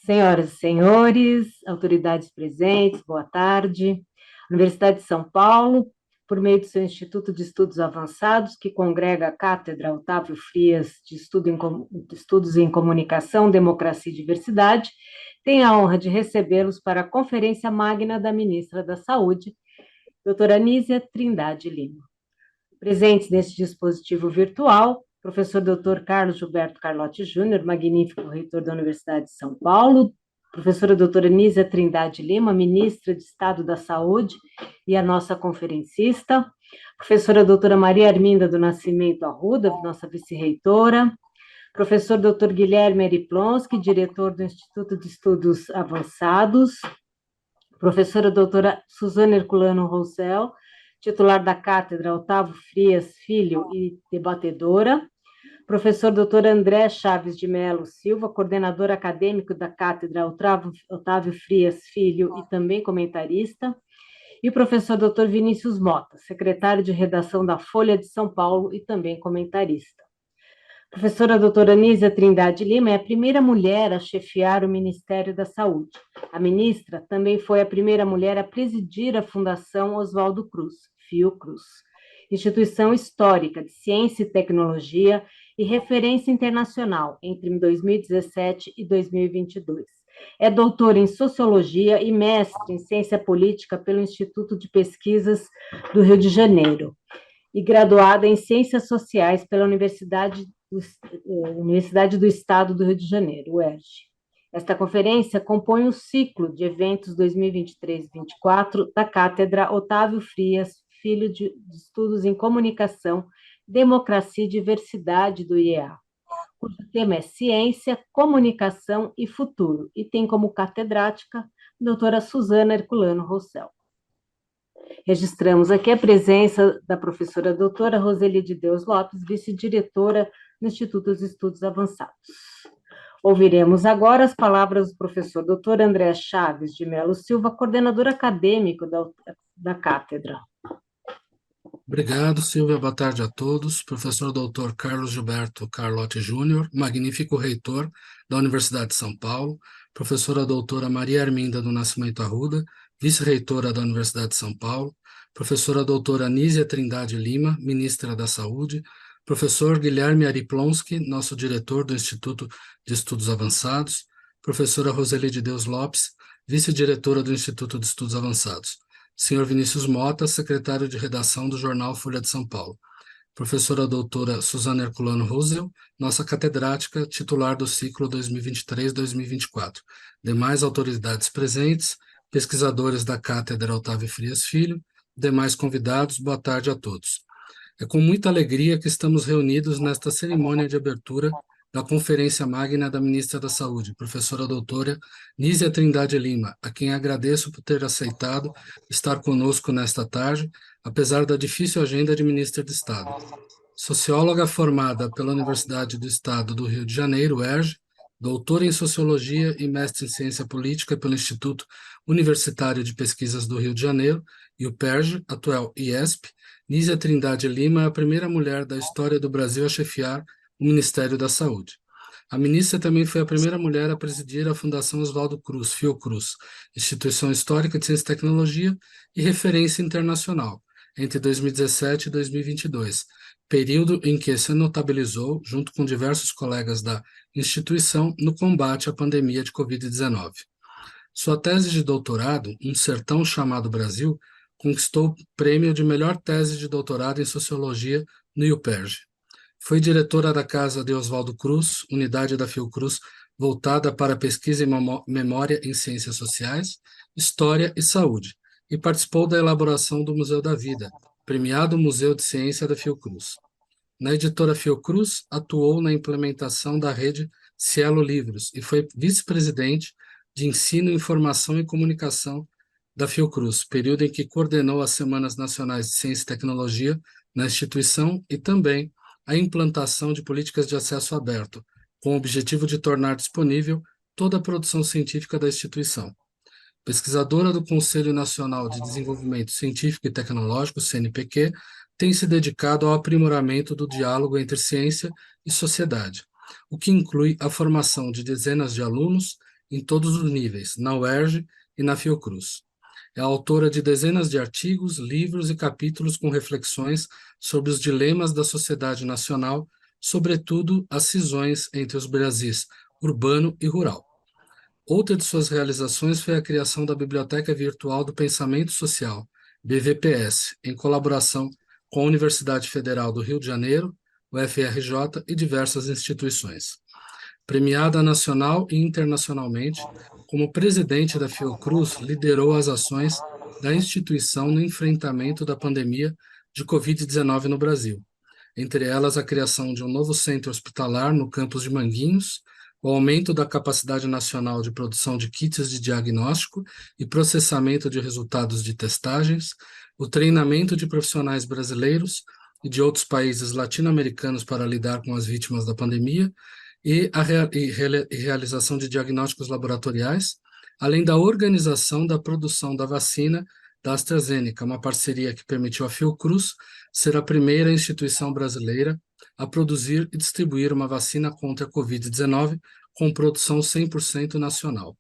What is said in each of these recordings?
Senhoras e senhores, autoridades presentes, boa tarde. Universidade de São Paulo, por meio do seu Instituto de Estudos Avançados, que congrega a Cátedra Otávio Frias de Estudos em Comunicação, Democracia e Diversidade, tem a honra de recebê-los para a Conferência Magna da Ministra da Saúde, doutora Anísia Trindade Lima. Presentes neste dispositivo virtual, professor Dr. Carlos Gilberto Carlotti Júnior, magnífico reitor da Universidade de São Paulo, professora doutora Anísia Trindade Lima, ministra de Estado da Saúde e a nossa conferencista, professora doutora Maria Arminda do Nascimento Arruda, nossa vice-reitora, professor Dr. Guilherme Eriplonsky, diretor do Instituto de Estudos Avançados, professora doutora Suzana Herculano Roussel, titular da Cátedra Otávio Frias Filho e debatedora, professor Dr. André Chaves de Melo Silva, coordenador acadêmico da Cátedra Otávio Frias Filho e também comentarista, e o professor Dr. Vinícius Mota, secretário de redação da Folha de São Paulo e também comentarista. A professora doutora Anísia Trindade Lima é a primeira mulher a chefiar o Ministério da Saúde. A ministra também foi a primeira mulher a presidir a Fundação Oswaldo Cruz, Fiocruz, instituição histórica de ciência e tecnologia e referência internacional entre 2017 e 2022. É doutora em Sociologia e mestre em Ciência Política pelo Instituto de Pesquisas do Rio de Janeiro e graduada em Ciências Sociais pela Universidade do Estado do Rio de Janeiro, UERJ. Esta conferência compõe o ciclo de eventos 2023-24 da Cátedra Otávio Frias, Filho de Estudos em Comunicação, Democracia e Diversidade do IEA, cujo tema é Ciência, Comunicação e Futuro, e tem como catedrática a doutora Suzana Herculano Roussel. Registramos aqui a presença da professora doutora Roseli de Deus Lopes, vice-diretora do Instituto de Estudos Avançados. Ouviremos agora as palavras do professor doutor André Chaves de Melo Silva, coordenador acadêmico da cátedra. Obrigado, Silvia. Boa tarde a todos. Professor doutor Carlos Gilberto Carlotti Júnior, magnífico reitor da Universidade de São Paulo, professora doutora Maria Arminda do Nascimento Arruda, vice-reitora da Universidade de São Paulo, professora doutora Anísia Trindade Lima, ministra da Saúde, professor Guilherme Ariplonsky, nosso diretor do Instituto de Estudos Avançados, professora Roseli de Deus Lopes, vice-diretora do Instituto de Estudos Avançados, senhor Vinícius Mota, secretário de redação do jornal Folha de São Paulo, professora doutora Suzana Herculano Roussel, nossa catedrática titular do ciclo 2023-2024, demais autoridades presentes, pesquisadores da Cátedra Otávio Frias Filho, demais convidados, boa tarde a todos. É com muita alegria que estamos reunidos nesta cerimônia de abertura da Conferência Magna da Ministra da Saúde, professora doutora Nízia Trindade Lima, a quem agradeço por ter aceitado estar conosco nesta tarde, apesar da difícil agenda de ministra de Estado. Socióloga formada pela Universidade do Estado do Rio de Janeiro, UERJ, doutora em Sociologia e mestre em Ciência Política pelo Instituto Universitário de Pesquisas do Rio de Janeiro e o PERJ, atual IESP, Nízia Trindade Lima é a primeira mulher da história do Brasil a chefiar o Ministério da Saúde. A ministra também foi a primeira mulher a presidir a Fundação Oswaldo Cruz, Fiocruz, instituição histórica de ciência e tecnologia e referência internacional, entre 2017 e 2022, período em que se notabilizou, junto com diversos colegas da instituição, no combate à pandemia de Covid-19. Sua tese de doutorado, Um Sertão Chamado Brasil, conquistou o prêmio de melhor tese de doutorado em Sociologia no UPERJ. Foi diretora da Casa de Oswaldo Cruz, unidade da Fiocruz, voltada para pesquisa e memória em ciências sociais, história e saúde, e participou da elaboração do Museu da Vida, premiado Museu de Ciência da Fiocruz. Na editora Fiocruz, atuou na implementação da rede Cielo Livros e foi vice-presidente de Ensino, Informação e Comunicação da Fiocruz, período em que coordenou as Semanas Nacionais de Ciência e Tecnologia na instituição e também a implantação de políticas de acesso aberto, com o objetivo de tornar disponível toda a produção científica da instituição. Pesquisadora do Conselho Nacional de Desenvolvimento Científico e Tecnológico, CNPq, tem se dedicado ao aprimoramento do diálogo entre ciência e sociedade, o que inclui a formação de dezenas de alunos em todos os níveis, na UERJ e na Fiocruz. É autora de dezenas de artigos, livros e capítulos com reflexões sobre os dilemas da sociedade nacional, sobretudo as cisões entre os Brasis urbano e rural. Outra de suas realizações foi a criação da Biblioteca Virtual do Pensamento Social, BVPS, em colaboração com a Universidade Federal do Rio de Janeiro, o FRJ e diversas instituições. Premiada nacional e internacionalmente, como presidente da Fiocruz, liderou as ações da instituição no enfrentamento da pandemia de Covid-19 no Brasil, entre elas a criação de um novo centro hospitalar no campus de Manguinhos, o aumento da capacidade nacional de produção de kits de diagnóstico e processamento de resultados de testagens, o treinamento de profissionais brasileiros e de outros países latino-americanos para lidar com as vítimas da pandemia, e a realização de diagnósticos laboratoriais, além da organização da produção da vacina da AstraZeneca, uma parceria que permitiu à Fiocruz ser a primeira instituição brasileira a produzir e distribuir uma vacina contra a Covid-19 com produção 100% nacional.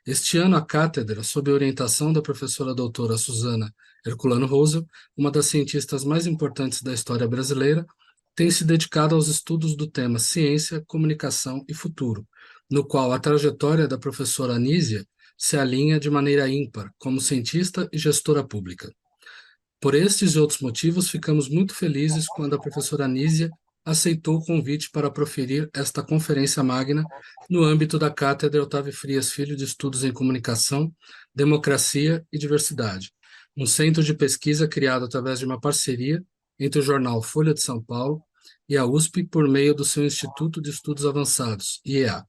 Este ano, a cátedra, sob a orientação da professora doutora Suzana Herculano Rosel, uma das cientistas mais importantes da história brasileira, tem se dedicado aos estudos do tema Ciência, Comunicação e Futuro, no qual a trajetória da professora Anísia se alinha de maneira ímpar como cientista e gestora pública. Por estes e outros motivos, ficamos muito felizes quando a professora Anísia aceitou o convite para proferir esta conferência magna no âmbito da Cátedra Otávio Frias Filho de Estudos em Comunicação, Democracia e Diversidade, um centro de pesquisa criado através de uma parceria entre o jornal Folha de São Paulo e a USP por meio do seu Instituto de Estudos Avançados, IEA,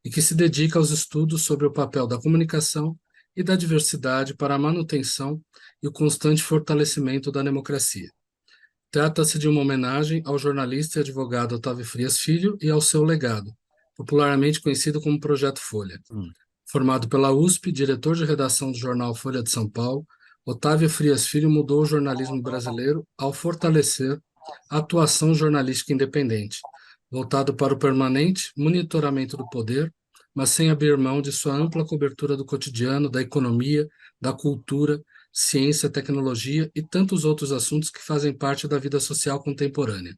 e que se dedica aos estudos sobre o papel da comunicação e da diversidade para a manutenção e o constante fortalecimento da democracia. Trata-se de uma homenagem ao jornalista e advogado Otávio Frias Filho e ao seu legado, popularmente conhecido como Projeto Folha. Formado pela USP, diretor de redação do jornal Folha de São Paulo, Otávio Frias Filho mudou o jornalismo brasileiro ao fortalecer a atuação jornalística independente, voltado para o permanente monitoramento do poder, mas sem abrir mão de sua ampla cobertura do cotidiano, da economia, da cultura, ciência, tecnologia e tantos outros assuntos que fazem parte da vida social contemporânea.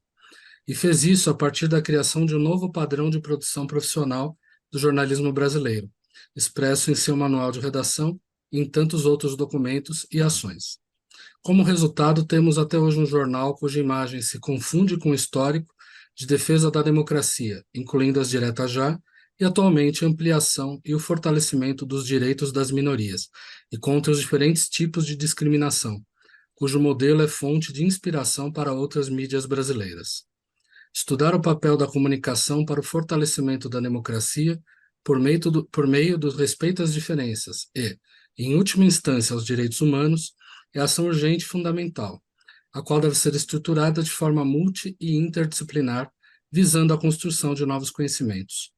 E fez isso a partir da criação de um novo padrão de produção profissional do jornalismo brasileiro, expresso em seu manual de redação e em tantos outros documentos e ações. Como resultado, temos até hoje um jornal cuja imagem se confunde com o histórico de defesa da democracia, incluindo as diretas já, e atualmente a ampliação e o fortalecimento dos direitos das minorias, e contra os diferentes tipos de discriminação, cujo modelo é fonte de inspiração para outras mídias brasileiras. Estudar o papel da comunicação para o fortalecimento da democracia por meio do respeito às diferenças e, em última instância, aos direitos humanos, é ação urgente e fundamental, a qual deve ser estruturada de forma multi e interdisciplinar, visando a construção de novos conhecimentos.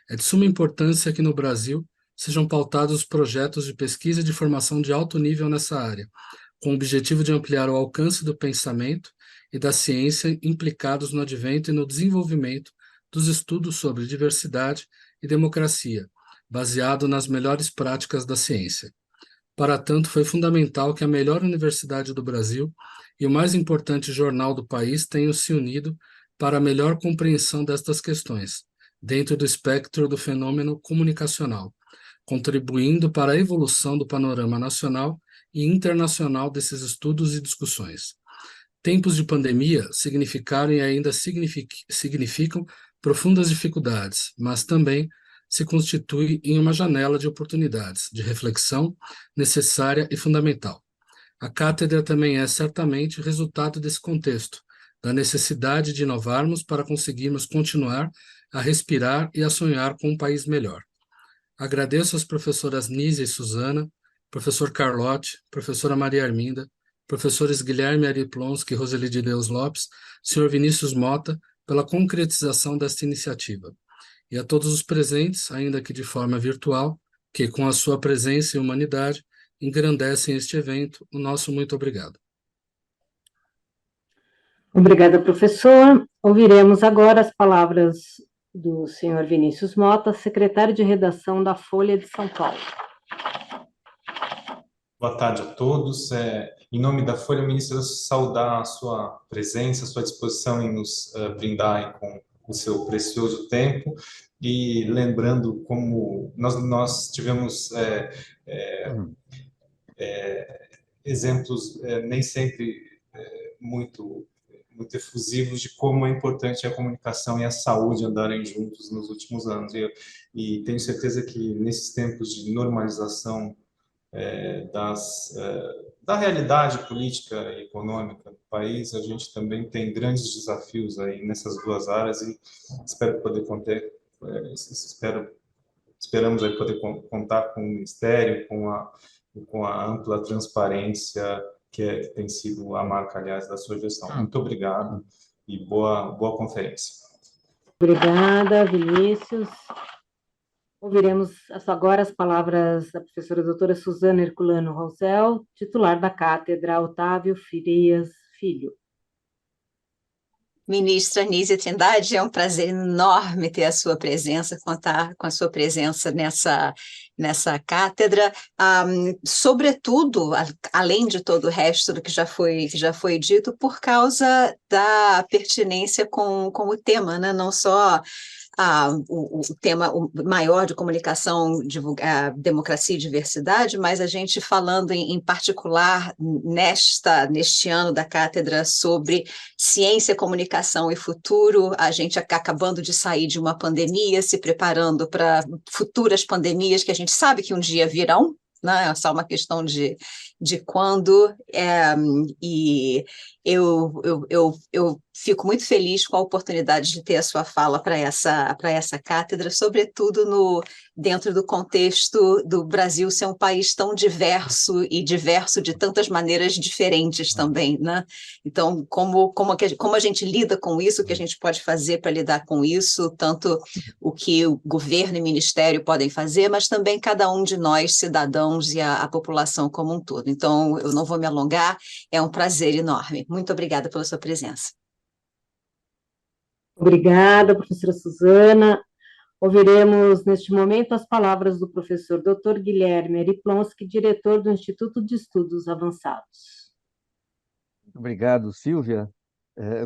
É de suma importância que no Brasil sejam pautados projetos de pesquisa e de formação de alto nível nessa área, com o objetivo de ampliar o alcance do pensamento e da ciência implicados no advento e no desenvolvimento dos estudos sobre diversidade e democracia, baseado nas melhores práticas da ciência. Para tanto, foi fundamental que a melhor universidade do Brasil e o mais importante jornal do país tenham se unido para a melhor compreensão destas questões, dentro do espectro do fenômeno comunicacional, contribuindo para a evolução do panorama nacional e internacional desses estudos e discussões. Tempos de pandemia significaram e ainda significam profundas dificuldades, mas também se constitui em uma janela de oportunidades, de reflexão necessária e fundamental. A cátedra também é certamente resultado desse contexto, da necessidade de inovarmos para conseguirmos continuar a respirar e a sonhar com um país melhor. Agradeço às professoras Nízia e Suzana, professor Carlote, professora Maria Arminda, professores Guilherme Ariplonski e Roseli de Deus Lopes, senhor Vinícius Mota, pela concretização desta iniciativa. E a todos os presentes, ainda que de forma virtual, que com a sua presença e humanidade engrandecem este evento, o nosso muito obrigado. Obrigada, professor. Ouviremos agora as palavras do senhor Vinícius Mota, secretário de redação da Folha de São Paulo. Boa tarde a todos. Em nome da Folha, ministra, saudar a sua presença, a sua disposição em nos brindar aí com o seu precioso tempo e lembrando como nós tivemos exemplos nem sempre muito efusivos de como é importante a comunicação e a saúde andarem juntos nos últimos anos. E tenho certeza que nesses tempos de normalização da realidade política e econômica do país, a gente também tem grandes desafios aí nessas duas áreas e espero poder contar, esperamos aí poder contar com o Ministério, com a ampla transparência que tem sido a marca, aliás, da sua gestão. Muito obrigado e boa conferência. Obrigada, Vinícius. Ouviremos agora as palavras da professora doutora Suzana Herculano Rosel, titular da Cátedra Otávio Frias Filho. Ministra Anísia Trindade, é um prazer enorme ter a sua presença, contar com a sua presença nessa cátedra, sobretudo, além de todo o resto do que já foi dito, por causa da pertinência com o tema, né? Não só o tema maior de comunicação, democracia e diversidade, mas a gente falando em particular neste ano da cátedra sobre ciência, comunicação e futuro, a gente acabando de sair de uma pandemia, se preparando para futuras pandemias que a gente sabe que um dia virão, né? É só uma questão de quando, e eu fico muito feliz com a oportunidade de ter a sua fala para essa cátedra, sobretudo dentro do contexto do Brasil ser um país tão diverso e diverso de tantas maneiras diferentes também, né? Então, como a gente lida com isso, o que a gente pode fazer para lidar com isso, tanto o que o governo e o ministério podem fazer, mas também cada um de nós, cidadãos e a população como um todo. Então, eu não vou me alongar, é um prazer enorme. Muito obrigada pela sua presença. Obrigada, professora Suzana. Ouviremos, neste momento, as palavras do professor Dr. Guilherme Eriplonski, diretor do Instituto de Estudos Avançados. Obrigado, Silvia.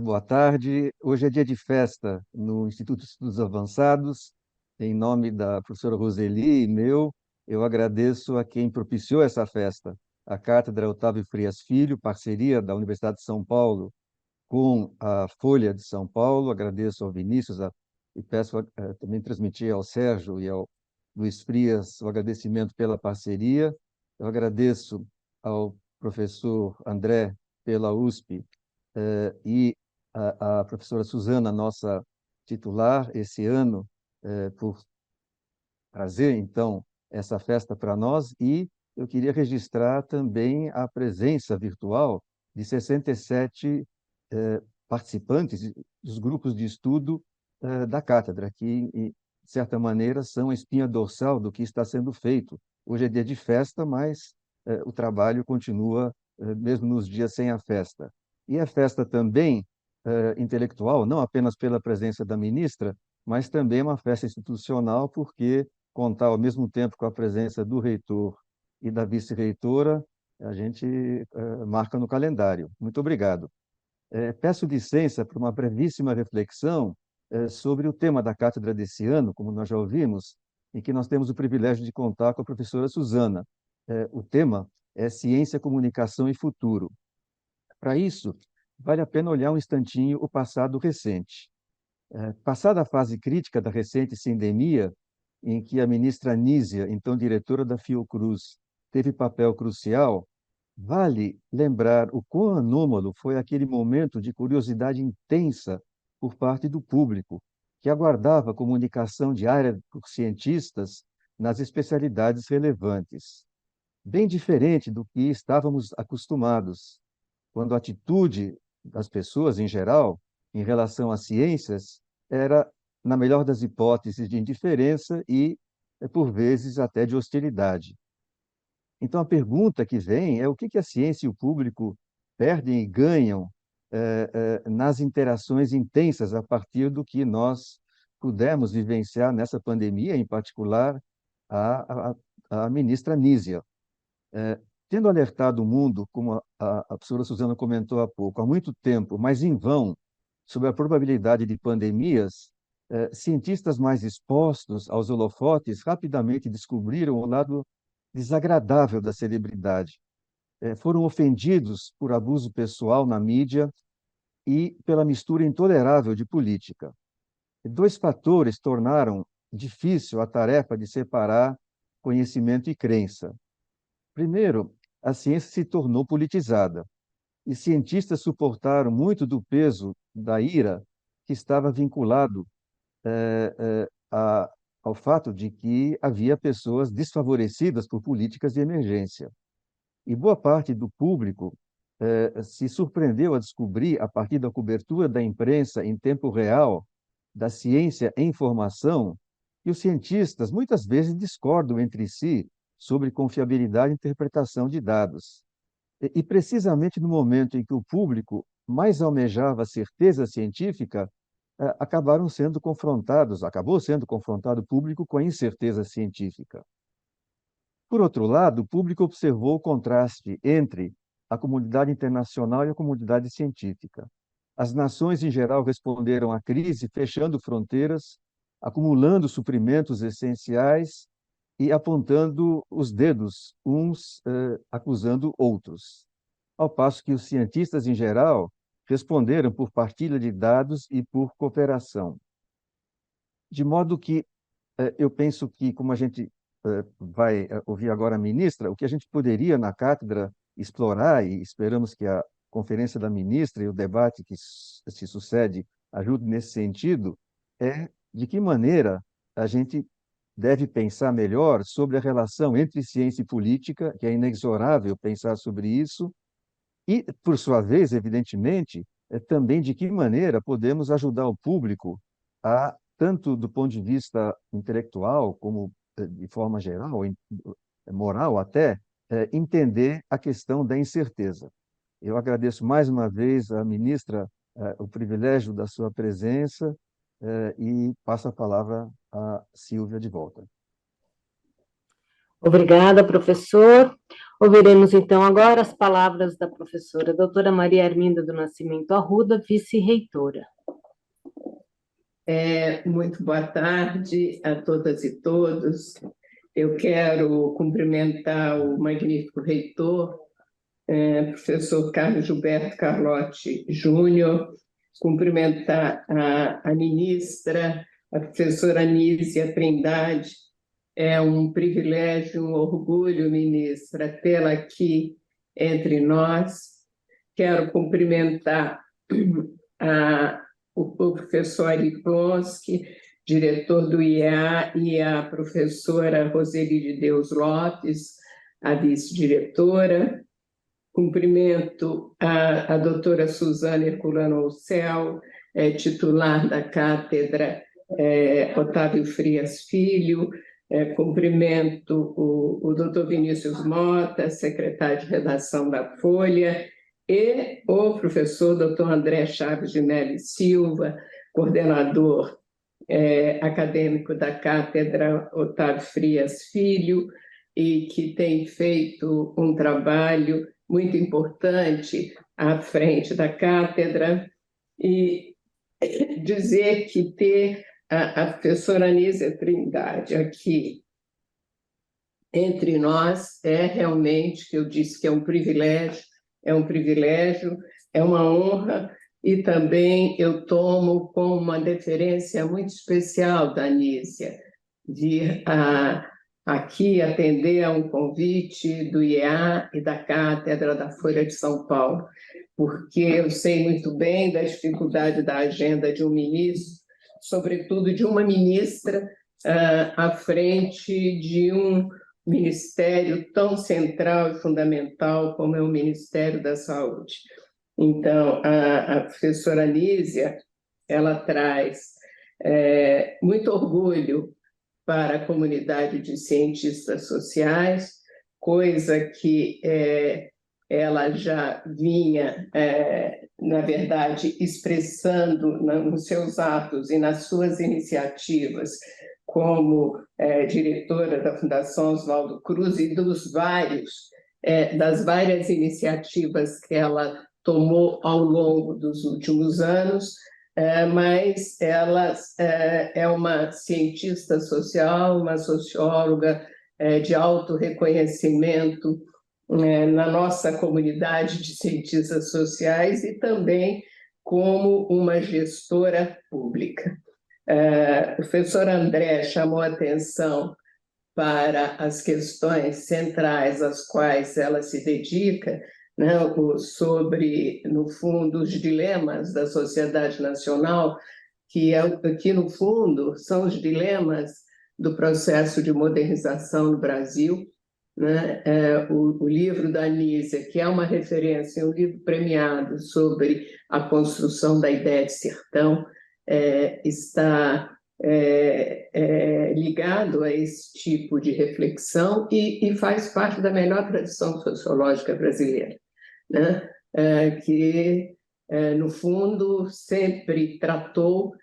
Boa tarde. Hoje é dia de festa no Instituto de Estudos Avançados. Em nome da professora Roseli e meu, eu agradeço a quem propiciou essa festa, a Cátedra Otávio Frias Filho, parceria da Universidade de São Paulo com a Folha de São Paulo. Agradeço ao Vinícius e peço também transmitir ao Sérgio e ao Luiz Frias o agradecimento pela parceria. Eu agradeço ao professor André pela USP e a professora Suzana, nossa titular esse ano, por trazer, então, essa festa para nós. E eu queria registrar também a presença virtual de 67 participantes dos grupos de estudo da cátedra, que, de certa maneira, são a espinha dorsal do que está sendo feito. Hoje é dia de festa, mas o trabalho continua mesmo nos dias sem a festa. E a festa também intelectual, não apenas pela presença da ministra, mas também uma festa institucional, porque contar ao mesmo tempo com a presença do reitor e da vice-reitora, a gente marca no calendário. Muito obrigado. Peço licença para uma brevíssima reflexão sobre o tema da cátedra desse ano, como nós já ouvimos, em que nós temos o privilégio de contar com a professora Suzana. O tema é Ciência, Comunicação e Futuro. Para isso, vale a pena olhar um instantinho o passado recente. Passada a fase crítica da recente sindemia, em que a ministra Anísia, então diretora da Fiocruz, teve papel crucial, vale lembrar o quão anômalo foi aquele momento de curiosidade intensa por parte do público, que aguardava comunicação diária por cientistas nas especialidades relevantes. Bem diferente do que estávamos acostumados, quando a atitude das pessoas, em geral, em relação às ciências, era, na melhor das hipóteses, de indiferença e, por vezes, até de hostilidade. Então, a pergunta que vem é o que a ciência e o público perdem e ganham nas interações intensas a partir do que nós pudemos vivenciar nessa pandemia, em particular, a ministra Nízia. Tendo alertado o mundo, como a professora Suzana comentou há pouco, há muito tempo, mas em vão, sobre a probabilidade de pandemias, cientistas mais expostos aos holofotes rapidamente descobriram o lado desagradável da celebridade. Foram ofendidos por abuso pessoal na mídia e pela mistura intolerável de política. Dois fatores tornaram difícil a tarefa de separar conhecimento e crença. Primeiro, a ciência se tornou politizada e cientistas suportaram muito do peso da ira que estava vinculado ao fato de que havia pessoas desfavorecidas por políticas de emergência. E boa parte do público se surpreendeu a descobrir, a partir da cobertura da imprensa em tempo real, da ciência em formação, que os cientistas muitas vezes discordam entre si sobre confiabilidade e interpretação de dados. E precisamente no momento em que o público mais almejava a certeza científica, acabou sendo confrontado o público com a incerteza científica. Por outro lado, o público observou o contraste entre a comunidade internacional e a comunidade científica. As nações, em geral, responderam à crise fechando fronteiras, acumulando suprimentos essenciais e apontando os dedos, uns acusando outros. Ao passo que os cientistas, em geral, responderam por partilha de dados e por cooperação. De modo que eu penso que, como a gente vai ouvir agora a ministra, o que a gente poderia na cátedra explorar, e esperamos que a conferência da ministra e o debate que se sucede ajude nesse sentido, é de que maneira a gente deve pensar melhor sobre a relação entre ciência e política, que é inexorável pensar sobre isso, e, por sua vez, evidentemente, também de que maneira podemos ajudar o público a, tanto do ponto de vista intelectual, como de forma geral, moral até, entender a questão da incerteza. Eu agradeço mais uma vez à ministra o privilégio da sua presença e passo a palavra a Silvia de volta. Obrigada, professor. Ouviremos, então, agora as palavras da professora doutora Maria Arminda do Nascimento Arruda, vice-reitora. Muito boa tarde a todas e todos. Eu quero cumprimentar o magnífico reitor, professor Carlos Gilberto Carlotti Júnior, cumprimentar a ministra, a professora Nízia Trindade. É um privilégio, um orgulho, ministra, tê-la aqui entre nós. Quero cumprimentar o professor Ari Plonsky, diretor do IEA, e a professora Roseli de Deus Lopes, a vice-diretora. Cumprimento a doutora Suzana Herculano Alcel, titular da cátedra Otávio Frias Filho. Cumprimento o doutor Vinícius Mota, secretário de redação da Folha, e o professor doutor André Chaves de Mello Silva, coordenador acadêmico da cátedra Otávio Frias Filho, e que tem feito um trabalho muito importante à frente da cátedra. E dizer que ter a professora Nízia Trindade aqui entre nós realmente, que eu disse que é um privilégio, é uma honra, e também eu tomo como uma deferência muito especial da Nízia vir aqui atender a um convite do IEA e da Cátedra da Folha de São Paulo, porque eu sei muito bem da dificuldade da agenda de um ministro, sobretudo de uma ministra, à frente de um ministério tão central e fundamental como é o Ministério da Saúde. Então, a professora Nízia, ela traz muito orgulho para a comunidade de cientistas sociais, coisa que ela já vinha, na verdade, expressando nos seus atos e nas suas iniciativas como diretora da Fundação Oswaldo Cruz e das várias iniciativas que ela tomou ao longo dos últimos anos, mas ela é uma cientista social, uma socióloga de alto reconhecimento na nossa comunidade de cientistas sociais e também como uma gestora pública. O professor André chamou a atenção para as questões centrais às quais ela se dedica, né, sobre, no fundo, os dilemas da sociedade nacional, que no fundo, são os dilemas do processo de modernização no Brasil, né? O livro da Anísia, que é uma referência, um livro premiado sobre a construção da ideia de sertão, está ligado a esse tipo de reflexão e faz parte da melhor tradição sociológica brasileira, né? Que, no fundo, sempre tratou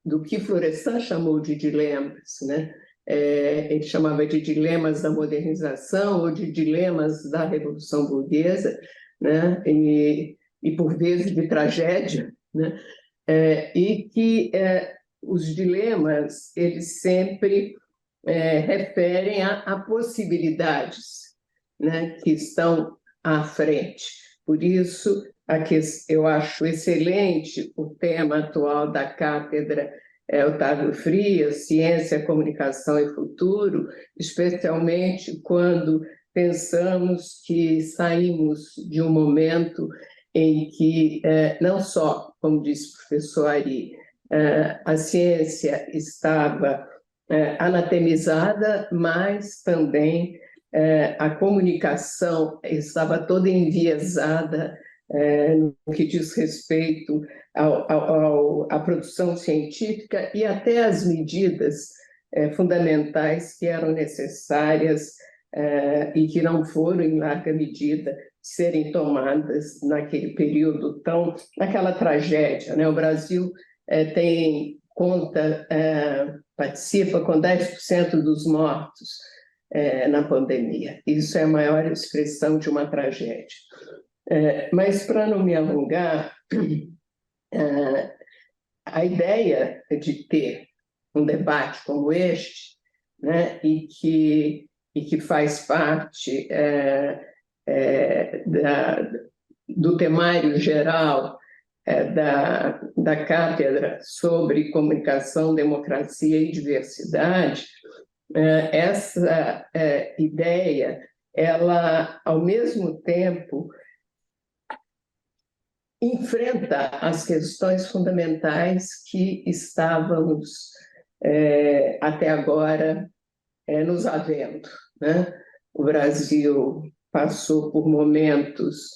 do que Florestan chamou de dilemas, né? Ele chamava de dilemas da modernização ou de dilemas da Revolução Burguesa, né? E por vezes de tragédia, né? E que os dilemas eles sempre referem a possibilidades, né, que estão à frente. Por isso, eu acho excelente o tema atual da cátedra Otávio Frias, Ciência, Comunicação e Futuro, especialmente quando pensamos que saímos de um momento em que, não só, como disse o professor Ari, a ciência estava anatemizada, mas também a comunicação estava toda enviesada no que diz respeito à produção científica e até às medidas fundamentais que eram necessárias e que não foram, em larga medida, serem tomadas naquele período naquela tragédia, né? O Brasil participa com 10% dos mortos na pandemia. Isso é a maior expressão de uma tragédia. Mas, para não me alongar, a ideia de ter um debate como este, né, e que faz parte do temário geral da cátedra sobre comunicação, democracia e diversidade, essa ideia, ela, ao mesmo tempo, enfrenta as questões fundamentais que estávamos até agora nos havendo, né? O Brasil passou por momentos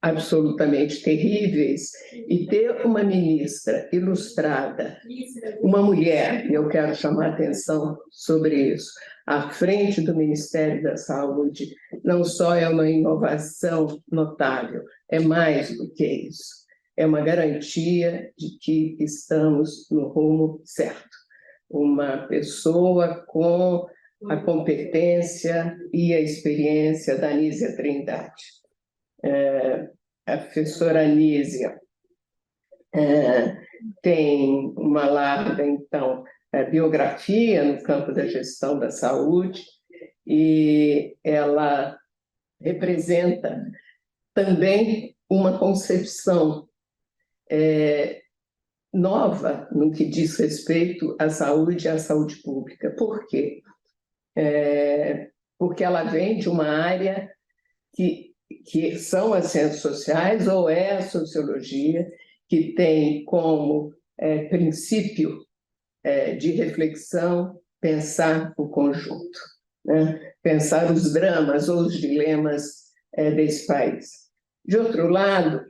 absolutamente terríveis, e ter uma ministra ilustrada, uma mulher, e eu quero chamar a atenção sobre isso, à frente do Ministério da Saúde, não só é uma inovação notável, é mais do que isso, é uma garantia de que estamos no rumo certo. Uma pessoa com a competência e a experiência da Anísia Trindade. A professora Anísia tem uma larga, então, biografia no campo da gestão da saúde e ela representa também uma concepção nova no que diz respeito à saúde e à saúde pública. Por quê? Porque ela vem de uma área que são as ciências sociais, ou a sociologia, que tem como princípio de reflexão pensar o conjunto, né? Pensar os dramas ou os dilemas desse país. De outro lado,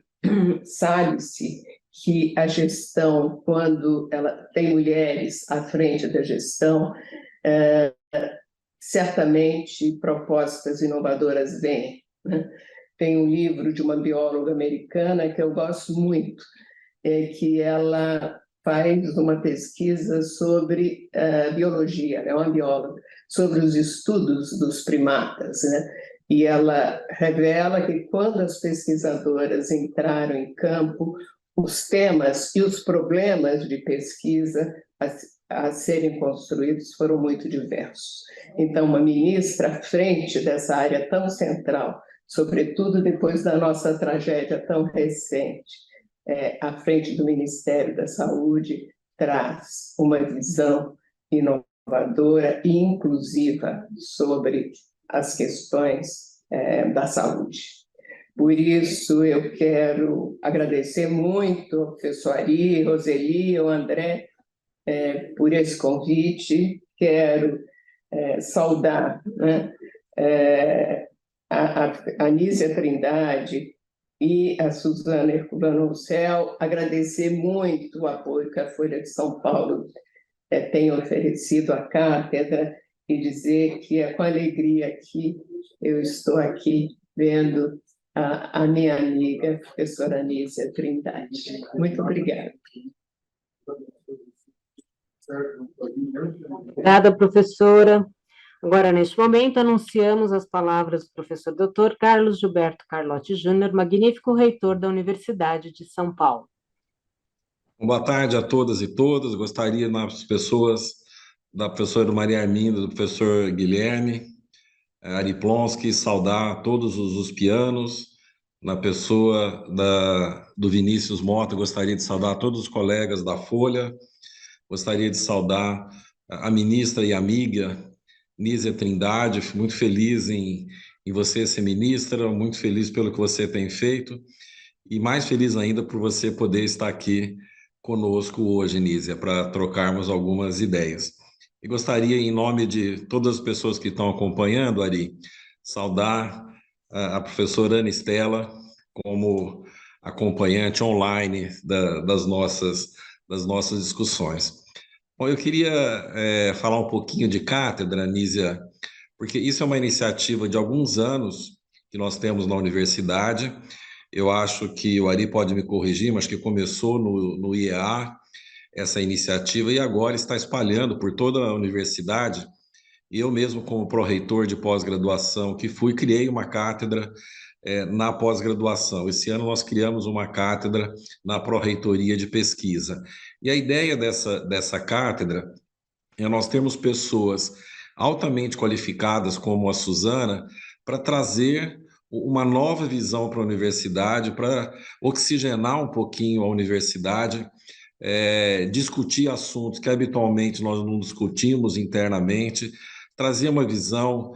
sabe-se que a gestão, quando ela tem mulheres à frente da gestão, certamente propostas inovadoras vêm, né? Tem um livro de uma bióloga americana que eu gosto muito, que ela faz uma pesquisa sobre biologia, é uma bióloga, sobre os estudos dos primatas, né? E ela revela que quando as pesquisadoras entraram em campo, os temas e os problemas de pesquisa a serem construídos foram muito diversos. Então, uma ministra à frente dessa área tão central, sobretudo depois da nossa tragédia tão recente, à frente do Ministério da Saúde, traz uma visão inovadora e inclusiva sobre as questões da saúde. Por isso, eu quero agradecer muito ao professor Ari, Roseli, ao André, por esse convite. Quero saudar, né, a Nízia Trindade e a Suzana Herculano Roussel, agradecer muito o apoio que a Folha de São Paulo tem oferecido à cátedra e dizer que é com alegria que eu estou aqui vendo a minha amiga, professora Nízia Trindade. Muito obrigada. Obrigada, professora. Agora, neste momento, anunciamos as palavras do professor Dr. Carlos Gilberto Carlotti Júnior, magnífico reitor da Universidade de São Paulo. Boa tarde a todas e todos. Gostaria, nas pessoas da professora Maria Arminda, do professor Guilherme, Ari Plonsky, saudar todos os uspianos, na pessoa do Vinícius Mota, gostaria de saudar todos os colegas da Folha, gostaria de saudar a ministra e amiga Nízia Trindade, muito feliz em você ser ministra, muito feliz pelo que você tem feito e mais feliz ainda por você poder estar aqui conosco hoje, Nízia, para trocarmos algumas ideias. E gostaria, em nome de todas as pessoas que estão acompanhando, Ari, saudar a professora Ana Estela como acompanhante online das nossas discussões. Bom, eu queria falar um pouquinho de cátedra, Nízia, porque isso é uma iniciativa de alguns anos que nós temos na universidade. Eu acho que o Ari pode me corrigir, mas que começou no IEA essa iniciativa e agora está espalhando por toda a universidade. E eu mesmo, como pró-reitor de pós-graduação que fui, criei uma cátedra na pós-graduação. Esse ano nós criamos uma cátedra na pró-reitoria de pesquisa. E a ideia dessa cátedra é nós termos pessoas altamente qualificadas, como a Suzana, para trazer uma nova visão para a universidade, para oxigenar um pouquinho a universidade, discutir assuntos que habitualmente nós não discutimos internamente, trazer uma visão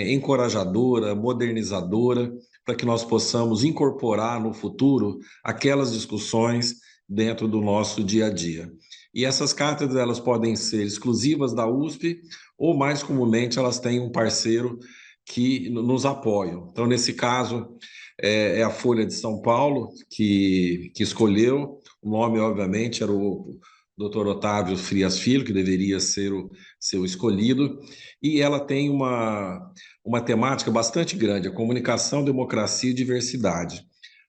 encorajadora, modernizadora, para que nós possamos incorporar no futuro aquelas discussões dentro do nosso dia a dia. E essas cátedras elas podem ser exclusivas da USP ou, mais comumente, elas têm um parceiro que nos apoia. Então, nesse caso, é a Folha de São Paulo que escolheu. O nome, obviamente, era o Dr. Otávio Frias Filho, que deveria ser o seu escolhido, e ela tem uma temática bastante grande, a comunicação, democracia e diversidade.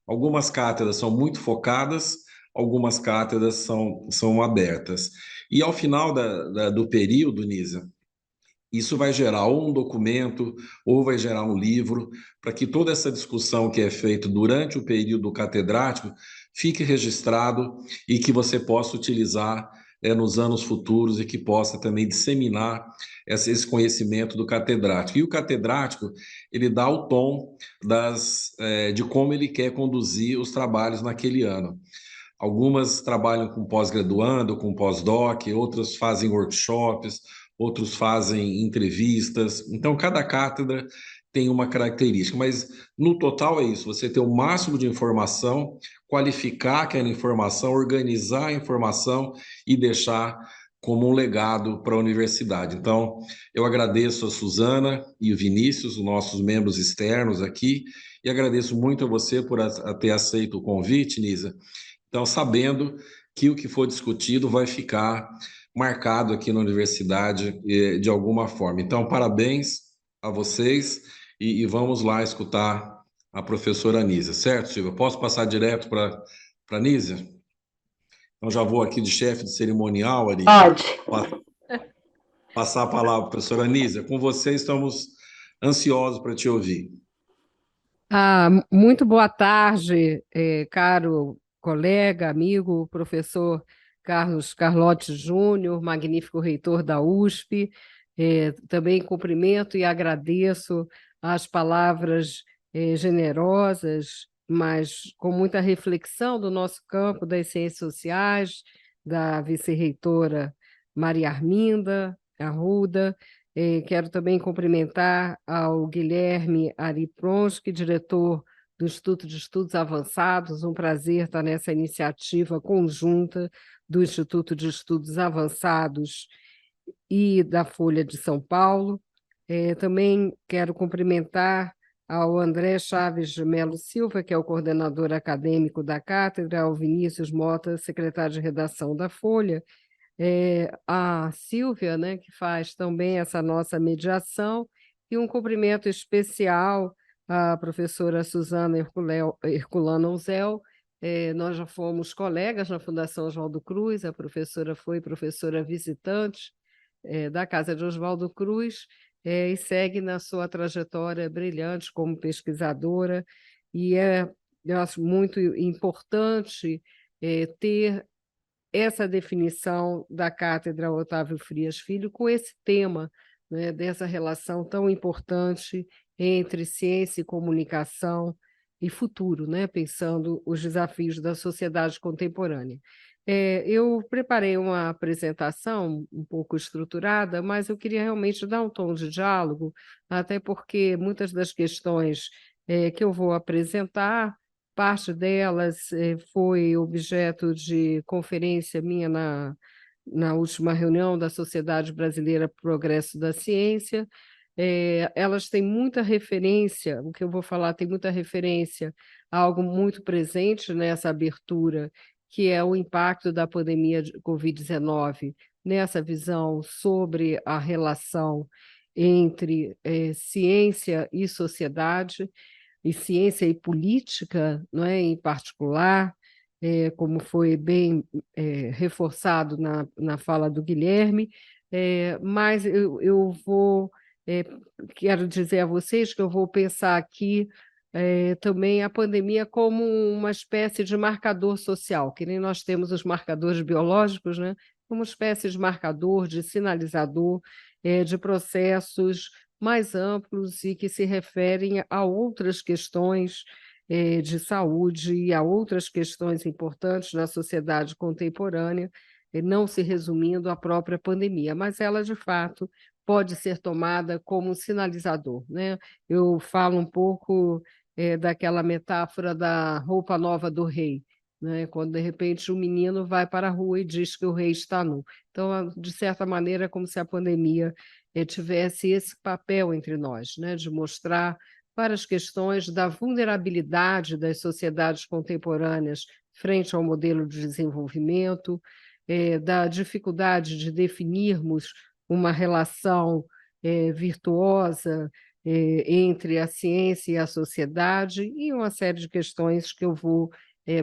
Algumas cátedras são muito focadas, algumas cátedras são abertas. E ao final do período, Nízia, isso vai gerar ou um documento ou vai gerar um livro, para que toda essa discussão que é feita durante o período catedrático fique registrado e que você possa utilizar nos anos futuros e que possa também disseminar esse conhecimento do catedrático. E o catedrático, ele dá o tom de como ele quer conduzir os trabalhos naquele ano. Algumas trabalham com pós-graduando, com pós-doc, outras fazem workshops, outros fazem entrevistas. Então, cada cátedra tem uma característica, mas no total é isso, você ter o máximo de informação, qualificar aquela informação, organizar a informação e deixar como um legado para a universidade. Então, eu agradeço a Suzana e o Vinícius, os nossos membros externos aqui, e agradeço muito a você por ter aceito o convite, Nízia. Então, sabendo que o que for discutido vai ficar marcado aqui na universidade de alguma forma. Então, parabéns a vocês e vamos lá escutar a professora Anísia, certo, Silvia? Posso passar direto para a Anísia? Então, já vou aqui de chefe de cerimonial, Ari. Pode. Passar a palavra, professora Anísia. Com você, estamos ansiosos para te ouvir. Muito boa tarde, caro colega, amigo, professor Carlos Carlotti Júnior, magnífico reitor da USP. Também cumprimento e agradeço as palavras generosas, mas com muita reflexão do nosso campo das ciências sociais, da vice-reitora Maria Arminda Arruda. Quero também cumprimentar ao Guilherme Aripronsky, diretor do Instituto de Estudos Avançados. Um prazer estar nessa iniciativa conjunta do Instituto de Estudos Avançados e da Folha de São Paulo. Também quero cumprimentar ao André Chaves de Melo Silva, que é o coordenador acadêmico da cátedra, ao Vinícius Mota, secretário de redação da Folha, a Silvia, né, que faz também essa nossa mediação, e um cumprimento especial à professora Suzana Herculano Unzel. Nós já fomos colegas na Fundação Oswaldo Cruz, a professora foi professora visitante da Casa de Oswaldo Cruz, e segue na sua trajetória brilhante como pesquisadora, e eu acho muito importante ter essa definição da Cátedra Otávio Frias Filho com esse tema, né, dessa relação tão importante entre ciência e comunicação e futuro, né, pensando os desafios da sociedade contemporânea. Eu preparei uma apresentação um pouco estruturada, mas eu queria realmente dar um tom de diálogo, até porque muitas das questões que eu vou apresentar, parte delas foi objeto de conferência minha na última reunião da Sociedade Brasileira para o Progresso da Ciência. Elas têm muita referência, o que eu vou falar tem muita referência a algo muito presente nessa abertura, que é o impacto da pandemia de Covid-19, nessa visão sobre a relação entre ciência e sociedade, e ciência e política, não é, em particular, como foi bem reforçado na fala do Guilherme, mas eu vou, quero dizer a vocês que eu vou pensar aqui também a pandemia como uma espécie de marcador social, que nem nós temos os marcadores biológicos, né? Como uma espécie de marcador, de sinalizador de processos mais amplos e que se referem a outras questões de saúde e a outras questões importantes na sociedade contemporânea, não se resumindo à própria pandemia, mas ela, de fato, pode ser tomada como um sinalizador, né? Eu falo um pouco daquela metáfora da roupa nova do rei, né? Quando, de repente, o menino vai para a rua e diz que o rei está nu. Então, de certa maneira, é como se a pandemia tivesse esse papel entre nós, né? De mostrar para as questões da vulnerabilidade das sociedades contemporâneas frente ao modelo de desenvolvimento, da dificuldade de definirmos uma relação virtuosa entre a ciência e a sociedade, e uma série de questões que eu vou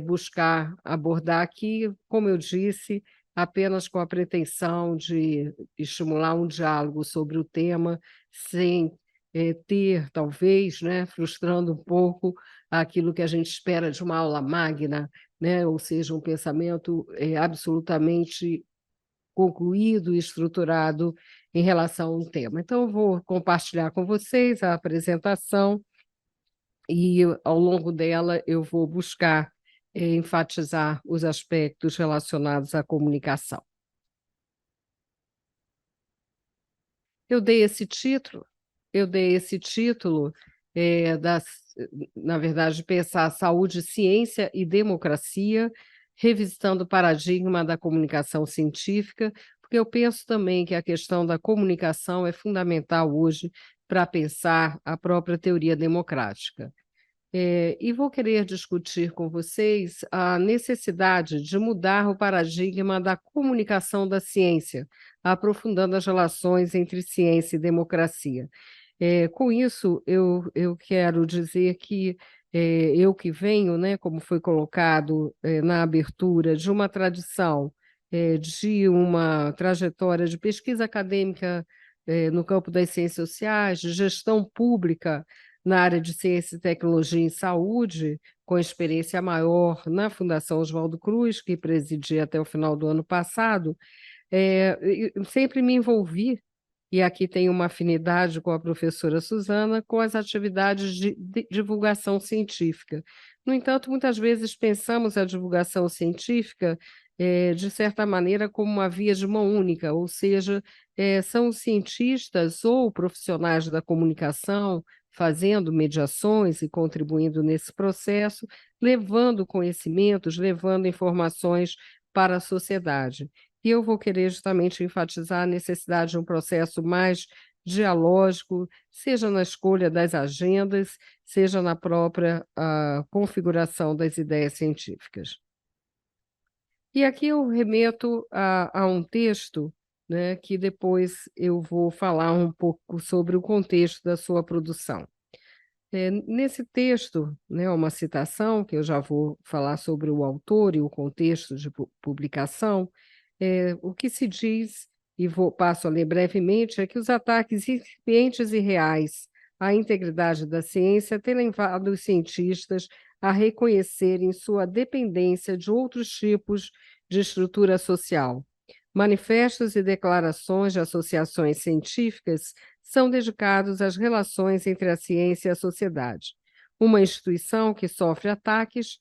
buscar abordar aqui, como eu disse, apenas com a pretensão de estimular um diálogo sobre o tema, sem ter, talvez, né, frustrando um pouco aquilo que a gente espera de uma aula magna, né, ou seja, um pensamento absolutamente concluído e estruturado em relação a um tema. Então, eu vou compartilhar com vocês a apresentação e, ao longo dela, eu vou buscar enfatizar os aspectos relacionados à comunicação. Eu dei esse título na verdade, pensar saúde, ciência e democracia, revisitando o paradigma da comunicação científica, porque eu penso também que a questão da comunicação é fundamental hoje para pensar a própria teoria democrática. E vou querer discutir com vocês a necessidade de mudar o paradigma da comunicação da ciência, aprofundando as relações entre ciência e democracia. Com isso, eu quero dizer que eu que venho, né, como foi colocado na abertura, de uma tradição, de uma trajetória de pesquisa acadêmica no campo das ciências sociais, de gestão pública na área de ciência, tecnologia e saúde, com experiência maior na Fundação Oswaldo Cruz, que presidi até o final do ano passado, eu sempre me envolvi, e aqui tem uma afinidade com a professora Suzana, com as atividades de divulgação científica. No entanto, muitas vezes pensamos a divulgação científica, de certa maneira, como uma via de mão única, ou seja, são os cientistas ou profissionais da comunicação fazendo mediações e contribuindo nesse processo, levando conhecimentos, levando informações para a sociedade. E eu vou querer justamente enfatizar a necessidade de um processo mais dialógico, seja na escolha das agendas, seja na própria configuração das ideias científicas. E aqui eu remeto a um texto, né, que depois eu vou falar um pouco sobre o contexto da sua produção. Nesse texto, né, uma citação, que eu já vou falar sobre o autor e o contexto de publicação, o que se diz, e passo a ler brevemente, é que os ataques incipientes e reais à integridade da ciência têm levado os cientistas a reconhecerem sua dependência de outros tipos de estrutura social. Manifestos e declarações de associações científicas são dedicados às relações entre a ciência e a sociedade. Uma instituição que sofre ataques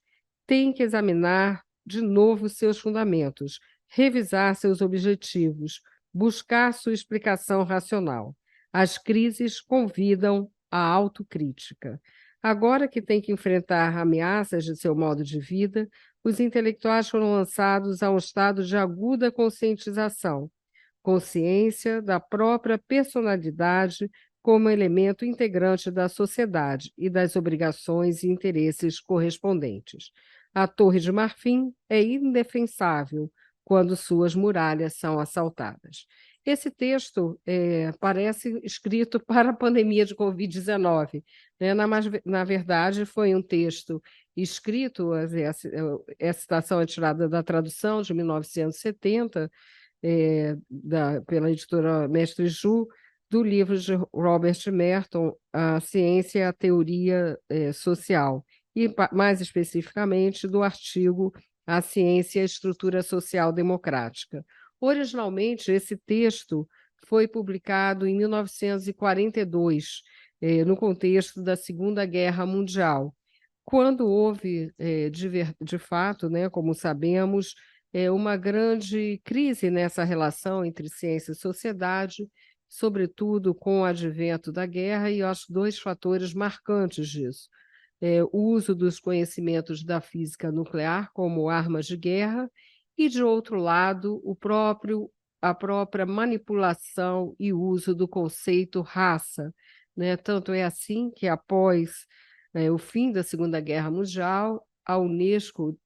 tem que examinar de novo seus fundamentos, revisar seus objetivos, buscar sua explicação racional. As crises convidam à autocrítica. Agora que tem que enfrentar ameaças de seu modo de vida, os intelectuais foram lançados a um estado de aguda conscientização, consciência da própria personalidade como elemento integrante da sociedade e das obrigações e interesses correspondentes. A Torre de Marfim é indefensável quando suas muralhas são assaltadas. Esse texto parece escrito para a pandemia de Covid-19, né? Na verdade, foi um texto escrito, essa citação é tirada da tradução de 1970, pela editora Mestre Ju, do livro de Robert Merton, A Ciência e a Teoria Social, e mais especificamente do artigo A Ciência e a Estrutura Social Democrática. Originalmente, esse texto foi publicado em 1942, no contexto da Segunda Guerra Mundial, quando houve, de fato, né, como sabemos, uma grande crise nessa relação entre ciência e sociedade, sobretudo com o advento da guerra, e eu acho dois fatores marcantes disso. O uso dos conhecimentos da física nuclear como armas de guerra e, de outro lado, a própria manipulação e uso do conceito raça, né? Tanto é assim que, após o fim da Segunda Guerra Mundial, a Unesco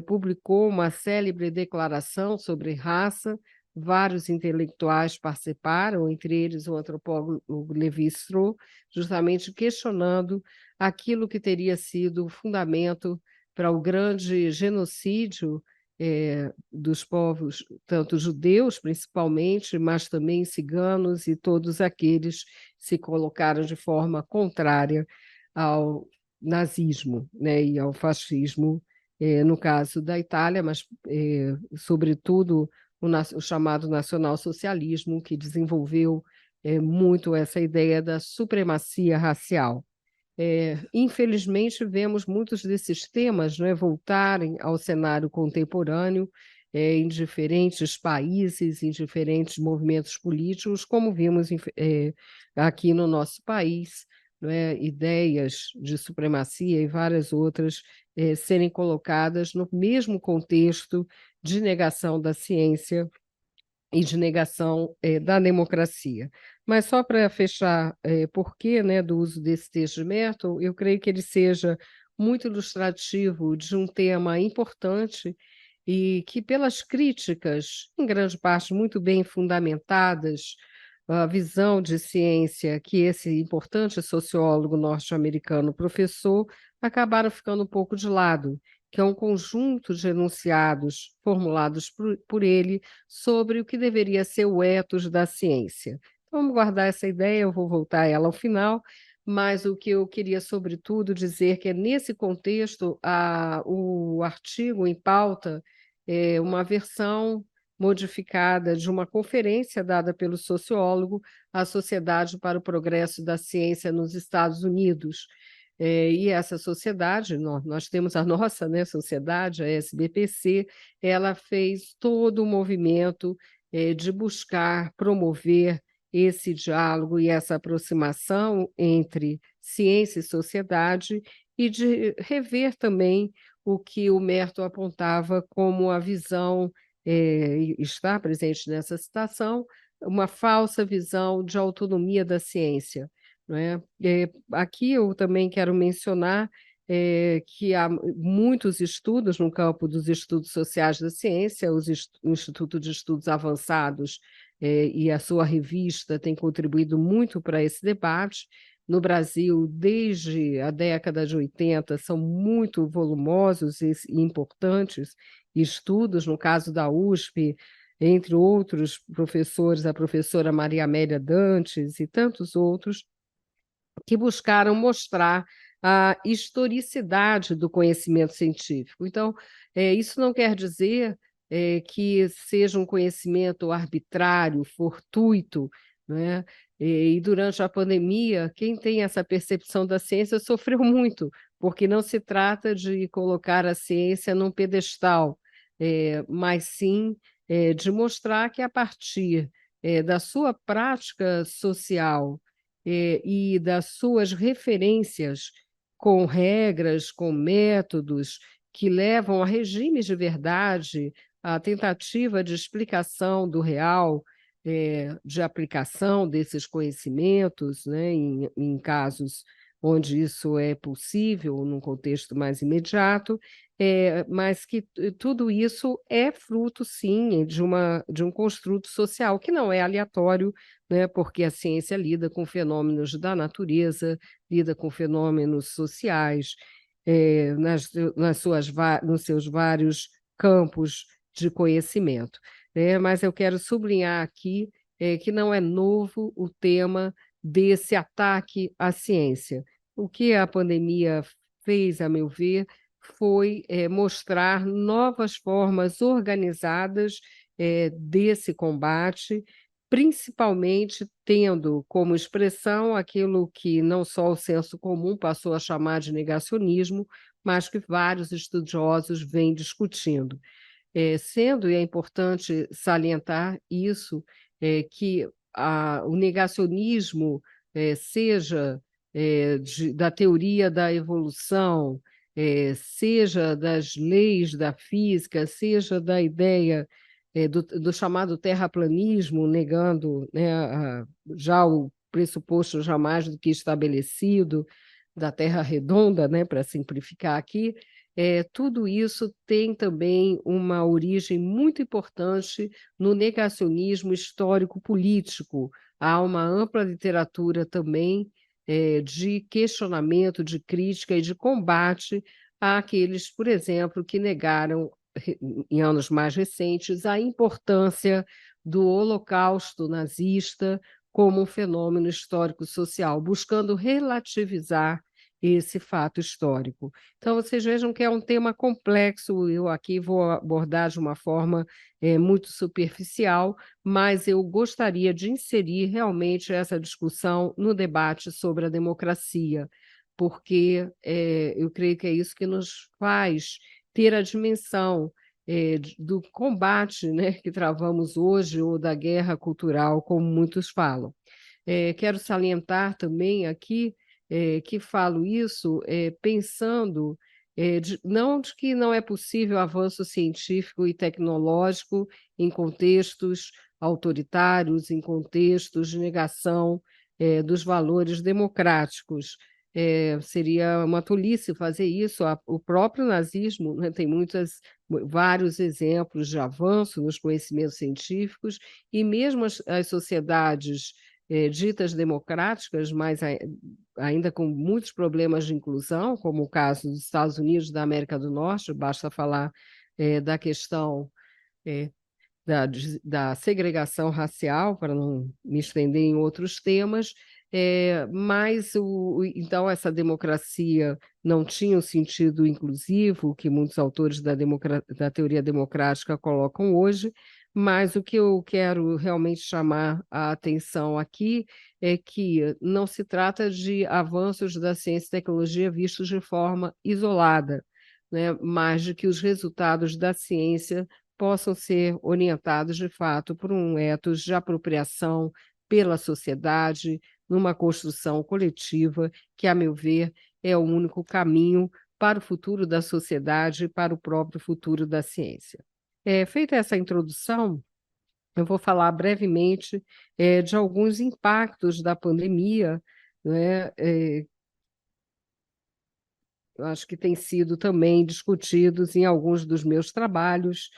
publicou uma célebre declaração sobre raça. Vários intelectuais participaram, entre eles o antropólogo Lévi-Strauss, justamente questionando aquilo que teria sido o fundamento para o grande genocídio dos povos, tanto judeus principalmente, mas também ciganos e todos aqueles que se colocaram de forma contrária ao nazismo, né, e ao fascismo, no caso da Itália, mas sobretudo o chamado nacionalsocialismo, que desenvolveu muito essa ideia da supremacia racial. Infelizmente, vemos muitos desses temas, né, voltarem ao cenário contemporâneo em diferentes países, em diferentes movimentos políticos, como vimos aqui no nosso país, né, ideias de supremacia e várias outras serem colocadas no mesmo contexto de negação da ciência e de negação da democracia. Mas só para fechar, porquê, né, do uso desse texto de Merton, eu creio que ele seja muito ilustrativo de um tema importante e que, pelas críticas, em grande parte muito bem fundamentadas, a visão de ciência que esse importante sociólogo norte-americano professou, acabaram ficando um pouco de lado, que é um conjunto de enunciados formulados por ele sobre o que deveria ser o ethos da ciência. Então, vamos guardar essa ideia, eu vou voltar a ela ao final, mas o que eu queria, sobretudo, dizer que é nesse contexto, o artigo em pauta é uma versão modificada de uma conferência dada pelo sociólogo à Sociedade para o Progresso da Ciência nos Estados Unidos. E essa sociedade, nós temos a nossa, né, sociedade, a SBPC, ela fez todo o movimento de buscar promover esse diálogo e essa aproximação entre ciência e sociedade e de rever também o que o Merton apontava como a visão, está presente nessa citação, uma falsa visão de autonomia da ciência. Não é? Aqui eu também quero mencionar que há muitos estudos no campo dos estudos sociais da ciência, o Instituto de Estudos Avançados e a sua revista tem contribuído muito para esse debate. No Brasil, desde a década de 80, são muito volumosos e importantes estudos, no caso da USP, entre outros professores, a professora Maria Amélia Dantes e tantos outros, que buscaram mostrar a historicidade do conhecimento científico. Então, isso não quer dizer que seja um conhecimento arbitrário, fortuito, né? E durante a pandemia, quem tem essa percepção da ciência sofreu muito, porque não se trata de colocar a ciência num pedestal, mas sim de mostrar que a partir da sua prática social e das suas referências com regras, com métodos que levam a regimes de verdade, a tentativa de explicação do real, de aplicação desses conhecimentos, né, em casos onde isso é possível, num contexto mais imediato, mas que tudo isso é fruto, sim, de um construto social, que não é aleatório, né, porque a ciência lida com fenômenos da natureza, lida com fenômenos sociais, nos seus vários campos de conhecimento. Mas eu quero sublinhar aqui que não é novo o tema desse ataque à ciência. O que a pandemia fez, a meu ver, foi mostrar novas formas organizadas desse combate, principalmente tendo como expressão aquilo que não só o senso comum passou a chamar de negacionismo, mas que vários estudiosos vêm discutindo. Sendo, e é importante salientar isso, que o negacionismo seja da teoria da evolução, seja das leis da física, seja da ideia do chamado terraplanismo, negando, né, já o pressuposto jamais do que estabelecido da Terra redonda, né, para simplificar aqui, tudo isso tem também uma origem muito importante no negacionismo histórico-político. Há uma ampla literatura também de questionamento, de crítica e de combate àqueles, por exemplo, que negaram, em anos mais recentes, a importância do Holocausto nazista como um fenômeno histórico-social, buscando relativizar esse fato histórico. Então, vocês vejam que é um tema complexo, eu aqui vou abordar de uma forma muito superficial, mas eu gostaria de inserir realmente essa discussão no debate sobre a democracia, porque eu creio que é isso que nos faz ter a dimensão do combate, né, que travamos hoje, ou da guerra cultural, como muitos falam. Quero salientar também aqui que falo isso pensando não de que não é possível avanço científico e tecnológico em contextos autoritários, em contextos de negação dos valores democráticos. Seria uma tolice fazer isso. O próprio nazismo, né, tem vários exemplos de avanço nos conhecimentos científicos, e mesmo as sociedades ditas democráticas, mas ainda com muitos problemas de inclusão, como o caso dos Estados Unidos da América do Norte, basta falar da questão da segregação racial, para não me estender em outros temas, mas então essa democracia não tinha o sentido inclusivo que muitos autores da teoria democrática colocam hoje, mas o que eu quero realmente chamar a atenção aqui é que não se trata de avanços da ciência e tecnologia vistos de forma isolada, né, mas de que os resultados da ciência possam ser orientados, de fato, por um ethos de apropriação pela sociedade, numa construção coletiva, que, a meu ver, é o único caminho para o futuro da sociedade e para o próprio futuro da ciência. Feita essa introdução, eu vou falar brevemente de alguns impactos da pandemia, né, eu acho que têm sido também discutidos em alguns dos meus trabalhos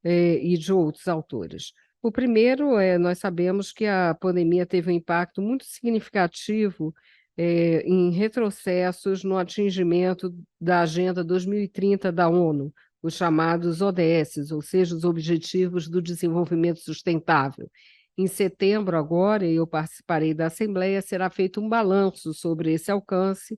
e de outros autores. O primeiro nós sabemos que a pandemia teve um impacto muito significativo em retrocessos no atingimento da Agenda 2030 da ONU, os chamados ODS, ou seja, os Objetivos do Desenvolvimento Sustentável. Em setembro, agora, eu participarei da Assembleia, será feito um balanço sobre esse alcance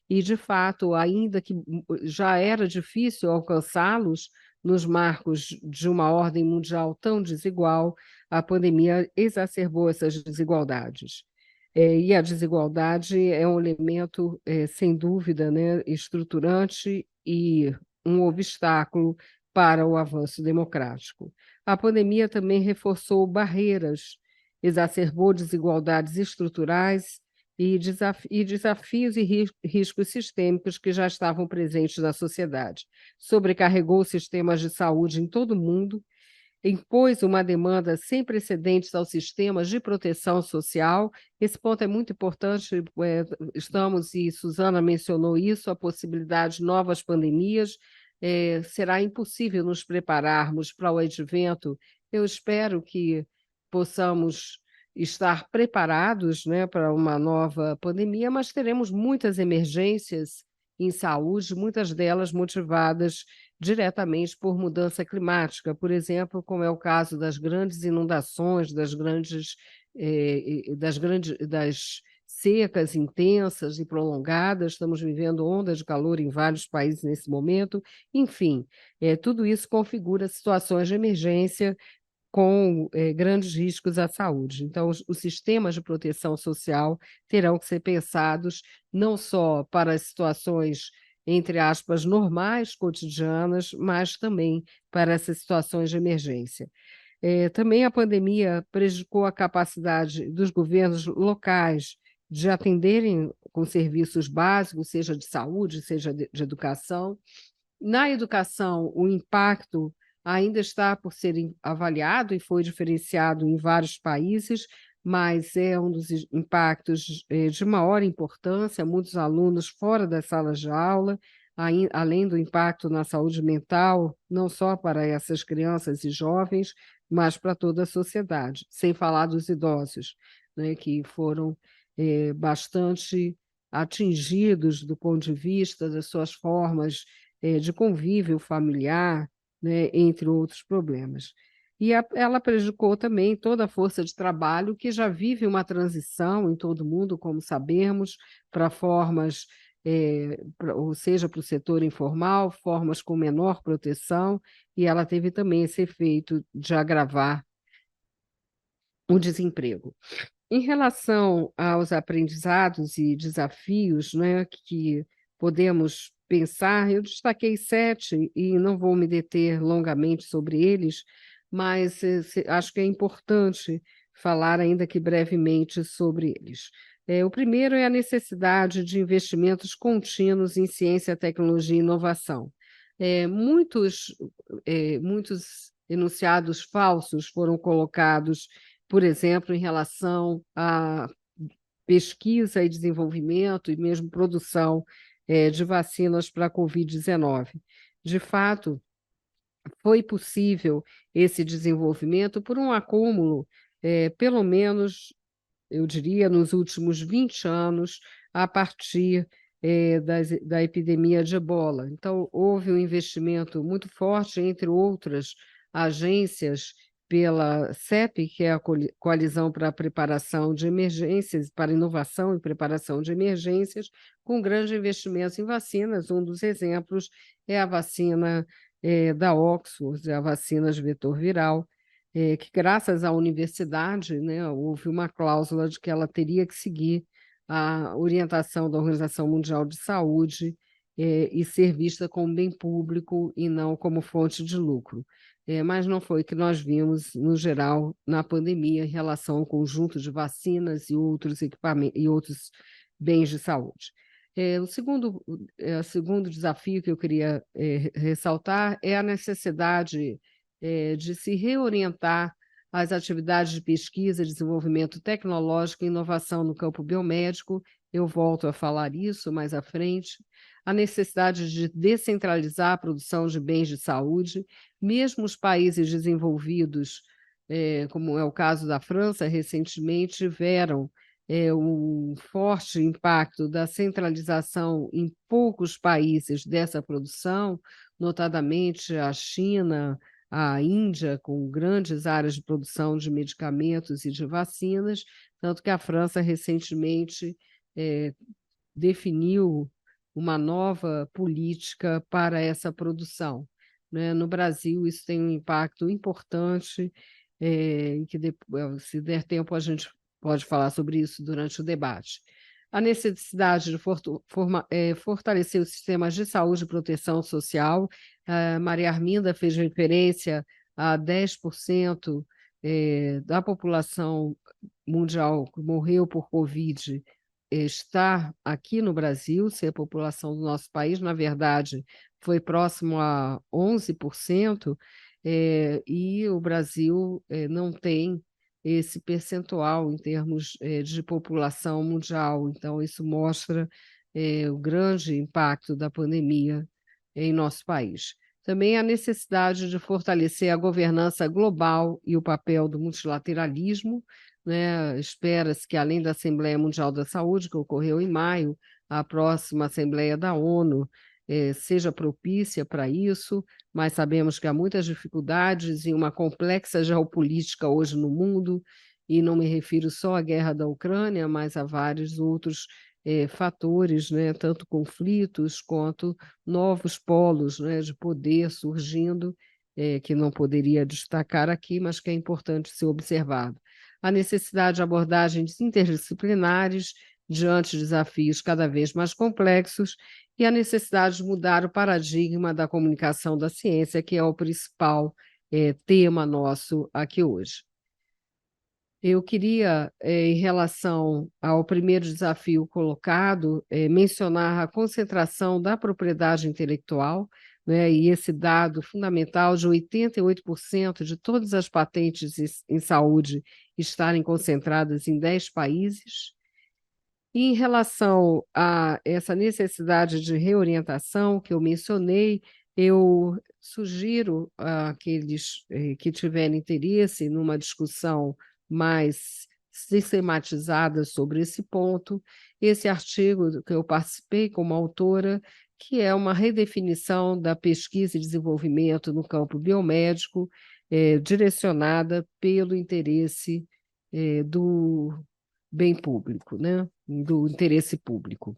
e, de fato, ainda que já era difícil alcançá-los nos marcos de uma ordem mundial tão desigual, a pandemia exacerbou essas desigualdades. E a desigualdade é um elemento, sem dúvida, né, estruturante e um obstáculo para o avanço democrático. A pandemia também reforçou barreiras, exacerbou desigualdades estruturais e desafios e riscos sistêmicos que já estavam presentes na sociedade. Sobrecarregou sistemas de saúde em todo o mundo, impôs uma demanda sem precedentes aos sistemas de proteção social. Esse ponto é muito importante, estamos, e Suzana mencionou isso, a possibilidade de novas pandemias. Será impossível nos prepararmos para o advento. Eu espero que possamos estar preparados, né, para uma nova pandemia, mas teremos muitas emergências em saúde, muitas delas motivadas diretamente por mudança climática, por exemplo, como é o caso das grandes inundações, das secas intensas e prolongadas. Estamos vivendo ondas de calor em vários países nesse momento. Enfim, tudo isso configura situações de emergência com grandes riscos à saúde. Então, os sistemas de proteção social terão que ser pensados não só para as situações, entre aspas, normais, cotidianas, mas também para essas situações de emergência. Também a pandemia prejudicou a capacidade dos governos locais de atenderem com serviços básicos, seja de saúde, seja de educação. Na educação, o impacto ainda está por ser avaliado e foi diferenciado em vários países, mas é um dos impactos de maior importância, muitos alunos fora das salas de aula, além do impacto na saúde mental, não só para essas crianças e jovens, mas para toda a sociedade, sem falar dos idosos, né, que foram bastante atingidos do ponto de vista das suas formas de convívio familiar, né, entre outros problemas. E ela prejudicou também toda a força de trabalho, que já vive uma transição em todo o mundo, como sabemos, para formas, ou seja, para o setor informal, formas com menor proteção, e ela teve também esse efeito de agravar o desemprego. Em relação aos aprendizados e desafios, né, que podemos pensar, eu destaquei 7 e não vou me deter longamente sobre eles, mas acho que é importante falar, ainda que brevemente, sobre eles. O primeiro é a necessidade de investimentos contínuos em ciência, tecnologia e inovação. Muitos enunciados falsos foram colocados, por exemplo, em relação à pesquisa e desenvolvimento e mesmo produção de vacinas para a Covid-19. De fato, foi possível esse desenvolvimento por um acúmulo, pelo menos, eu diria, nos últimos 20 anos, a partir da epidemia de ebola. Então, houve um investimento muito forte, entre outras agências, pela CEP, que é a Coalizão para a Preparação de Emergências, para Inovação e Preparação de Emergências, com grandes investimentos em vacinas. Um dos exemplos é a vacina da Oxford, a vacina de vetor viral, que, graças à universidade, né, houve uma cláusula de que ela teria que seguir a orientação da Organização Mundial de Saúde e ser vista como bem público e não como fonte de lucro. Mas não foi o que nós vimos, no geral, na pandemia, em relação ao conjunto de vacinas e outros equipamentos e outros bens de saúde. O segundo desafio que eu queria ressaltar é a necessidade de se reorientar as atividades de pesquisa, desenvolvimento tecnológico e inovação no campo biomédico. Eu volto a falar isso mais à frente. A necessidade de descentralizar a produção de bens de saúde. Mesmo os países desenvolvidos, como é o caso da França, recentemente tiveram um forte impacto da centralização em poucos países dessa produção, notadamente a China, a Índia, com grandes áreas de produção de medicamentos e de vacinas, tanto que a França recentemente definiu uma nova política para essa produção, né? No Brasil, isso tem um impacto importante, que se der tempo a gente pode falar sobre isso durante o debate. A necessidade de fortalecer os sistemas de saúde e proteção social. A Maria Arminda fez referência a 10% da população mundial que morreu por Covid está aqui no Brasil, se a população do nosso país, na verdade, foi próximo a 11%, e o Brasil não tem esse percentual em termos de população mundial. Então, isso mostra o grande impacto da pandemia em nosso país. Também a necessidade de fortalecer a governança global e o papel do multilateralismo, né? Espera-se que, além da Assembleia Mundial da Saúde, que ocorreu em maio, a próxima Assembleia da ONU seja propícia para isso, mas sabemos que há muitas dificuldades e uma complexa geopolítica hoje no mundo, e não me refiro só à guerra da Ucrânia, mas a vários outros fatores, né, tanto conflitos quanto novos polos, né, de poder surgindo, que não poderia destacar aqui, mas que é importante ser observado. A necessidade de abordagens interdisciplinares diante de desafios cada vez mais complexos e a necessidade de mudar o paradigma da comunicação da ciência, que é o principal tema nosso aqui hoje. Eu queria, em relação ao primeiro desafio colocado, mencionar a concentração da propriedade intelectual, né, e esse dado fundamental de 88% de todas as patentes em saúde estarem concentradas em 10 países. E em relação a essa necessidade de reorientação que eu mencionei, eu sugiro àqueles que tiverem interesse numa discussão mais sistematizada sobre esse ponto, esse artigo que eu participei como autora, que é uma redefinição da pesquisa e desenvolvimento no campo biomédico, direcionada pelo interesse do bem público, né? Do interesse público.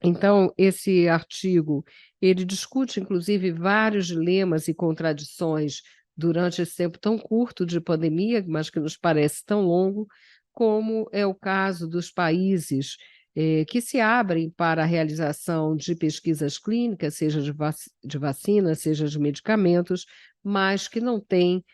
Então, esse artigo, ele discute, inclusive, vários dilemas e contradições durante esse tempo tão curto de pandemia, mas que nos parece tão longo, como é o caso dos países que se abrem para a realização de pesquisas clínicas, seja de vacinas, seja de medicamentos, mas que não têm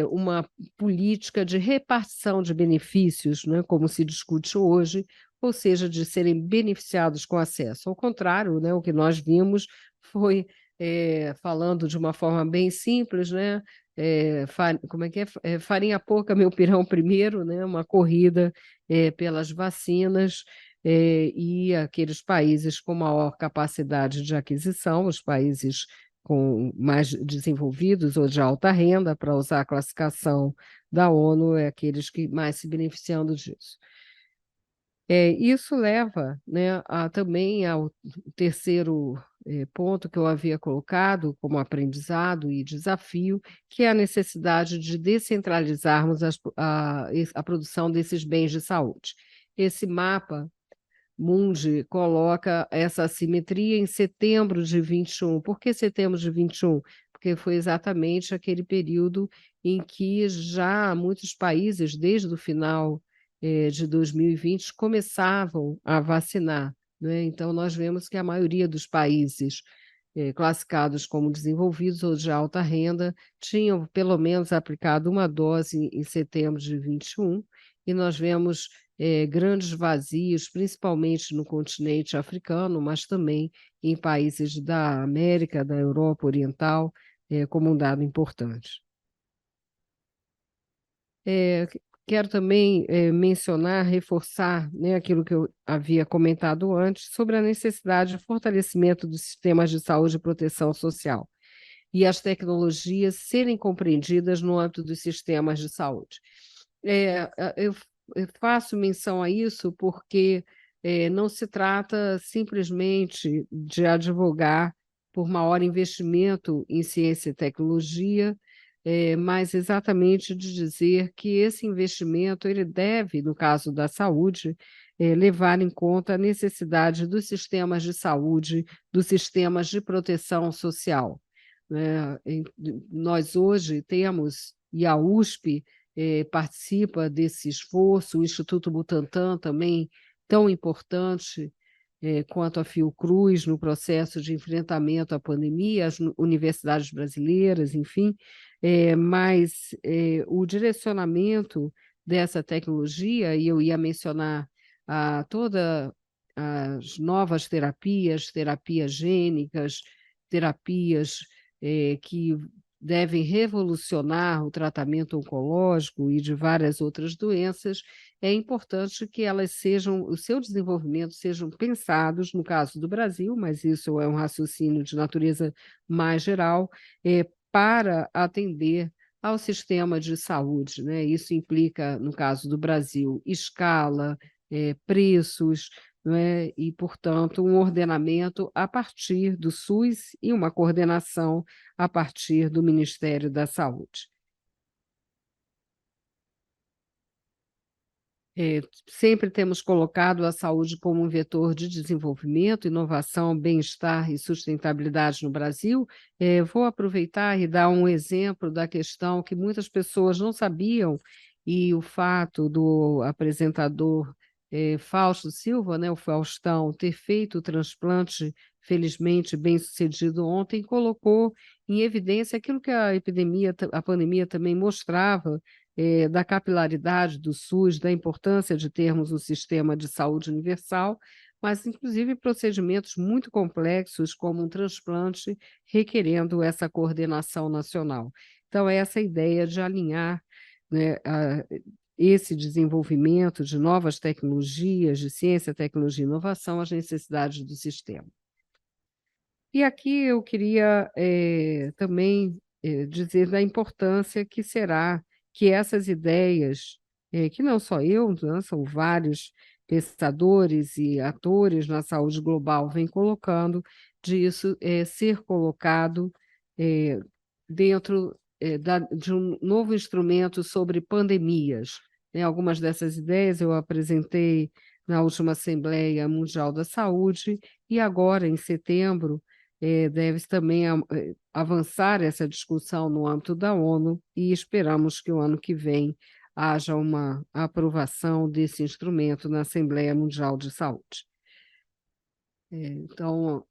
uma política de repartição de benefícios, né, como se discute hoje, ou seja, de serem beneficiados com acesso. Ao contrário, né, o que nós vimos foi falando de uma forma bem simples, né? Como é que é? Farinha pouca, meu pirão primeiro, né? Uma corrida pelas vacinas, e aqueles países com maior capacidade de aquisição, os países mais desenvolvidos ou de alta renda, para usar a classificação da ONU, aqueles que mais se beneficiam disso. Isso leva, né, também ao terceiro ponto que eu havia colocado como aprendizado e desafio, que é a necessidade de descentralizarmos a produção desses bens de saúde. Esse mapa Mundi coloca essa assimetria em setembro de 21. Por que setembro de 21? Porque foi exatamente aquele período em que já muitos países, desde o final de 2020, começavam a vacinar, né? Então, nós vemos que a maioria dos países classificados como desenvolvidos ou de alta renda tinham pelo menos aplicado uma dose em setembro de 21, e nós vemos grandes vazios, principalmente no continente africano, mas também em países da América, da Europa Oriental, como um dado importante. Quero também mencionar, reforçar, né, aquilo que eu havia comentado antes, sobre a necessidade de fortalecimento dos sistemas de saúde e proteção social e as tecnologias serem compreendidas no âmbito dos sistemas de saúde. Eu faço menção a isso porque não se trata simplesmente de advogar por maior investimento em ciência e tecnologia, mas exatamente de dizer que esse investimento ele deve, no caso da saúde, levar em conta a necessidade dos sistemas de saúde, dos sistemas de proteção social, né? Nós hoje temos, e a USP participa desse esforço, o Instituto Butantan também, tão importante quanto a Fiocruz no processo de enfrentamento à pandemia, as universidades brasileiras, enfim, mas o direcionamento dessa tecnologia, e eu ia mencionar todas as novas terapias, terapias gênicas, terapias que devem revolucionar o tratamento oncológico e de várias outras doenças, é importante que elas sejam, o seu desenvolvimento sejam pensados, no caso do Brasil, mas isso é um raciocínio de natureza mais geral, para atender ao sistema de saúde, né? Isso implica, no caso do Brasil, escala, preços, né? E, portanto, um ordenamento a partir do SUS e uma coordenação a partir do Ministério da Saúde. Sempre temos colocado a saúde como um vetor de desenvolvimento, inovação, bem-estar e sustentabilidade no Brasil. Vou aproveitar e dar um exemplo da questão que muitas pessoas não sabiam, e o fato do apresentador Fausto Silva, né, o Faustão, ter feito o transplante, felizmente bem-sucedido ontem, colocou em evidência aquilo que a pandemia também mostrava, da capilaridade do SUS, da importância de termos um sistema de saúde universal, mas inclusive procedimentos muito complexos, como um transplante, requerendo essa coordenação nacional. Então, essa ideia de alinhar, né, esse desenvolvimento de novas tecnologias, de ciência, tecnologia e inovação, às necessidades do sistema. E aqui eu queria também dizer da importância que será que essas ideias, que não só eu, né, são vários pensadores e atores na saúde global vêm colocando, disso ser colocado dentro de um novo instrumento sobre pandemias. Algumas dessas ideias eu apresentei na última Assembleia Mundial da Saúde, e agora, em setembro, deve também avançar essa discussão no âmbito da ONU, e esperamos que o ano que vem haja uma aprovação desse instrumento na Assembleia Mundial de Saúde. Então,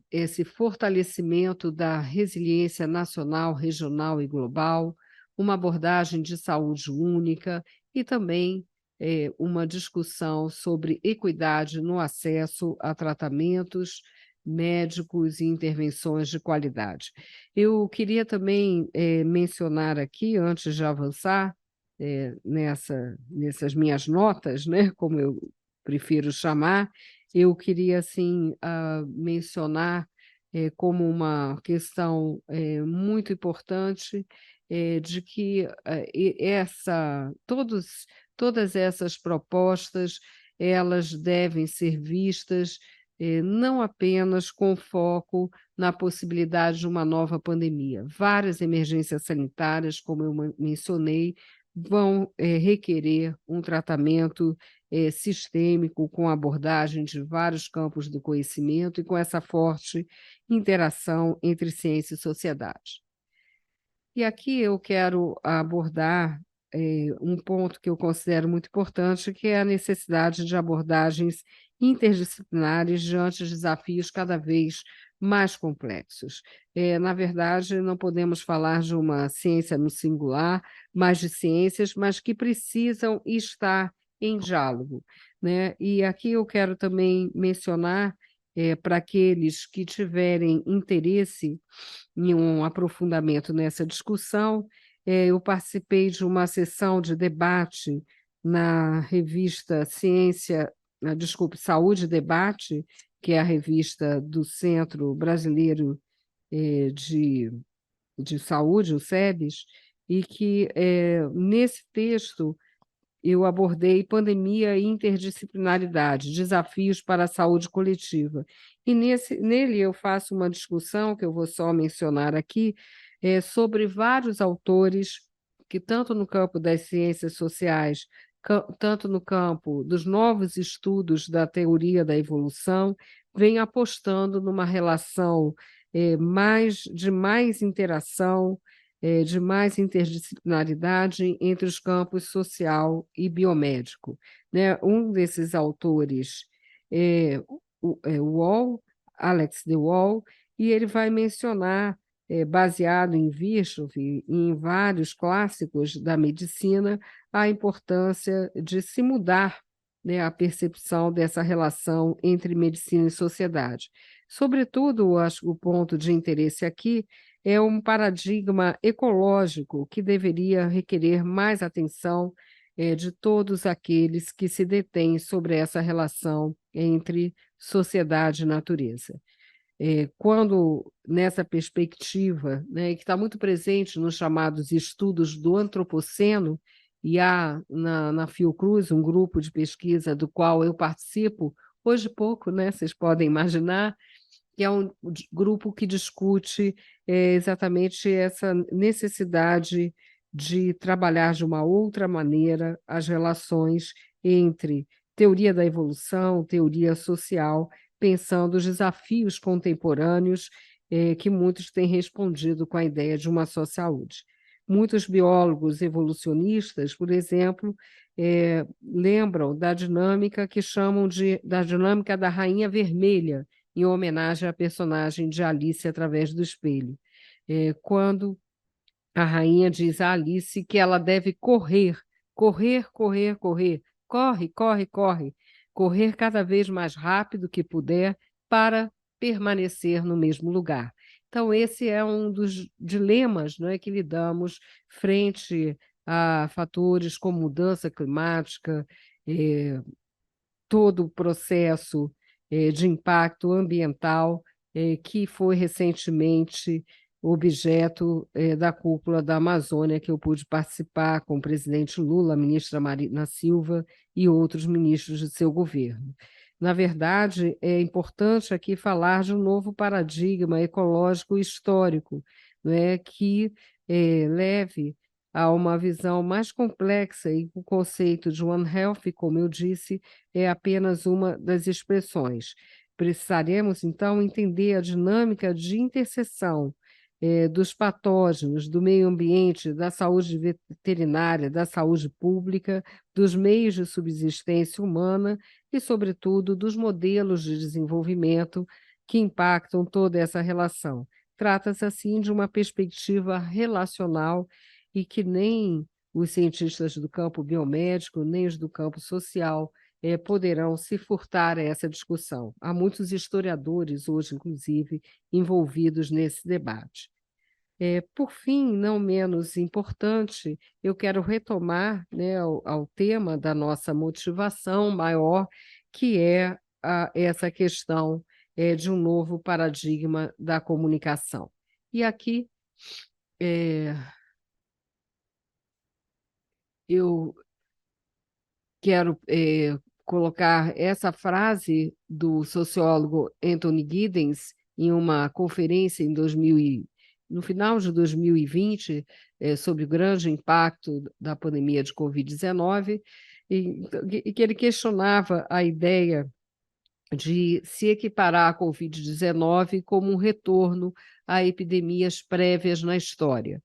esse fortalecimento da resiliência nacional, regional e global, uma abordagem de saúde única e também uma discussão sobre equidade no acesso a tratamentos, médicos e intervenções de qualidade. Eu queria também mencionar aqui, antes de avançar nessas minhas notas, né, como eu prefiro chamar, eu queria assim, mencionar como uma questão muito importante de que todas essas propostas elas devem ser vistas não apenas com foco na possibilidade de uma nova pandemia. Várias emergências sanitárias, como eu mencionei, vão requerer um tratamento sistêmico com abordagem de vários campos do conhecimento e com essa forte interação entre ciência e sociedade. E aqui eu quero abordar um ponto que eu considero muito importante, que é a necessidade de abordagens interdisciplinares diante de desafios cada vez mais complexos. Na verdade, não podemos falar de uma ciência no singular, mas de ciências, mas que precisam estar em diálogo, né? E aqui eu quero também mencionar, para aqueles que tiverem interesse em um aprofundamento nessa discussão, eu participei de uma sessão de debate na revista Saúde e Debate, que é a revista do Centro Brasileiro de Saúde, o SEBS, e que nesse texto eu abordei pandemia e interdisciplinaridade, desafios para a saúde coletiva. E nele eu faço uma discussão, que eu vou só mencionar aqui, sobre vários autores que, tanto no campo das ciências sociais, tanto no campo dos novos estudos da teoria da evolução, vêm apostando numa relação de mais interação, de mais interdisciplinaridade entre os campos social e biomédico, né? Um desses autores é o Alex de Waal, e ele vai mencionar, baseado em Virchow e em vários clássicos da medicina, a importância de se mudar, né, a percepção dessa relação entre medicina e sociedade. Sobretudo, acho que o ponto de interesse aqui é um paradigma ecológico que deveria requerer mais atenção de todos aqueles que se detêm sobre essa relação entre sociedade e natureza. Quando, nessa perspectiva, né, que está muito presente nos chamados estudos do antropoceno, e há na Fiocruz um grupo de pesquisa do qual eu participo, hoje pouco, né, vocês podem imaginar, que é um grupo que discute exatamente essa necessidade de trabalhar de uma outra maneira as relações entre teoria da evolução, teoria social, pensando os desafios contemporâneos que muitos têm respondido com a ideia de uma só saúde. Muitos biólogos evolucionistas, por exemplo, lembram da dinâmica que chamam da dinâmica da rainha vermelha, em homenagem à personagem de Alice através do espelho. Quando a rainha diz a Alice que ela deve correr, correr, correr, correr, corre, corre, corre, correr cada vez mais rápido que puder para permanecer no mesmo lugar. Então, esse é um dos dilemas, não é, que lidamos frente a fatores como mudança climática, todo o processo de impacto ambiental que foi recentemente objeto da cúpula da Amazônia, que eu pude participar com o presidente Lula, a ministra Marina Silva e outros ministros de seu governo. Na verdade, é importante aqui falar de um novo paradigma ecológico histórico, né, que leve a uma visão mais complexa, e o conceito de One Health, como eu disse, é apenas uma das expressões. Precisaremos, então, entender a dinâmica de interseção dos patógenos, do meio ambiente, da saúde veterinária, da saúde pública, dos meios de subsistência humana e, sobretudo, dos modelos de desenvolvimento que impactam toda essa relação. Trata-se, assim, de uma perspectiva relacional e que nem os cientistas do campo biomédico, nem os do campo social poderão se furtar a essa discussão. Há muitos historiadores hoje, inclusive, envolvidos nesse debate. Por fim, não menos importante, eu quero retomar, né, ao tema da nossa motivação maior, que é essa questão de um novo paradigma da comunicação. E aqui eu quero colocar essa frase do sociólogo Anthony Giddens em uma conferência no final de 2020, sobre o grande impacto da pandemia de Covid-19, e que ele questionava a ideia de se equiparar a Covid-19 como um retorno a epidemias prévias na história.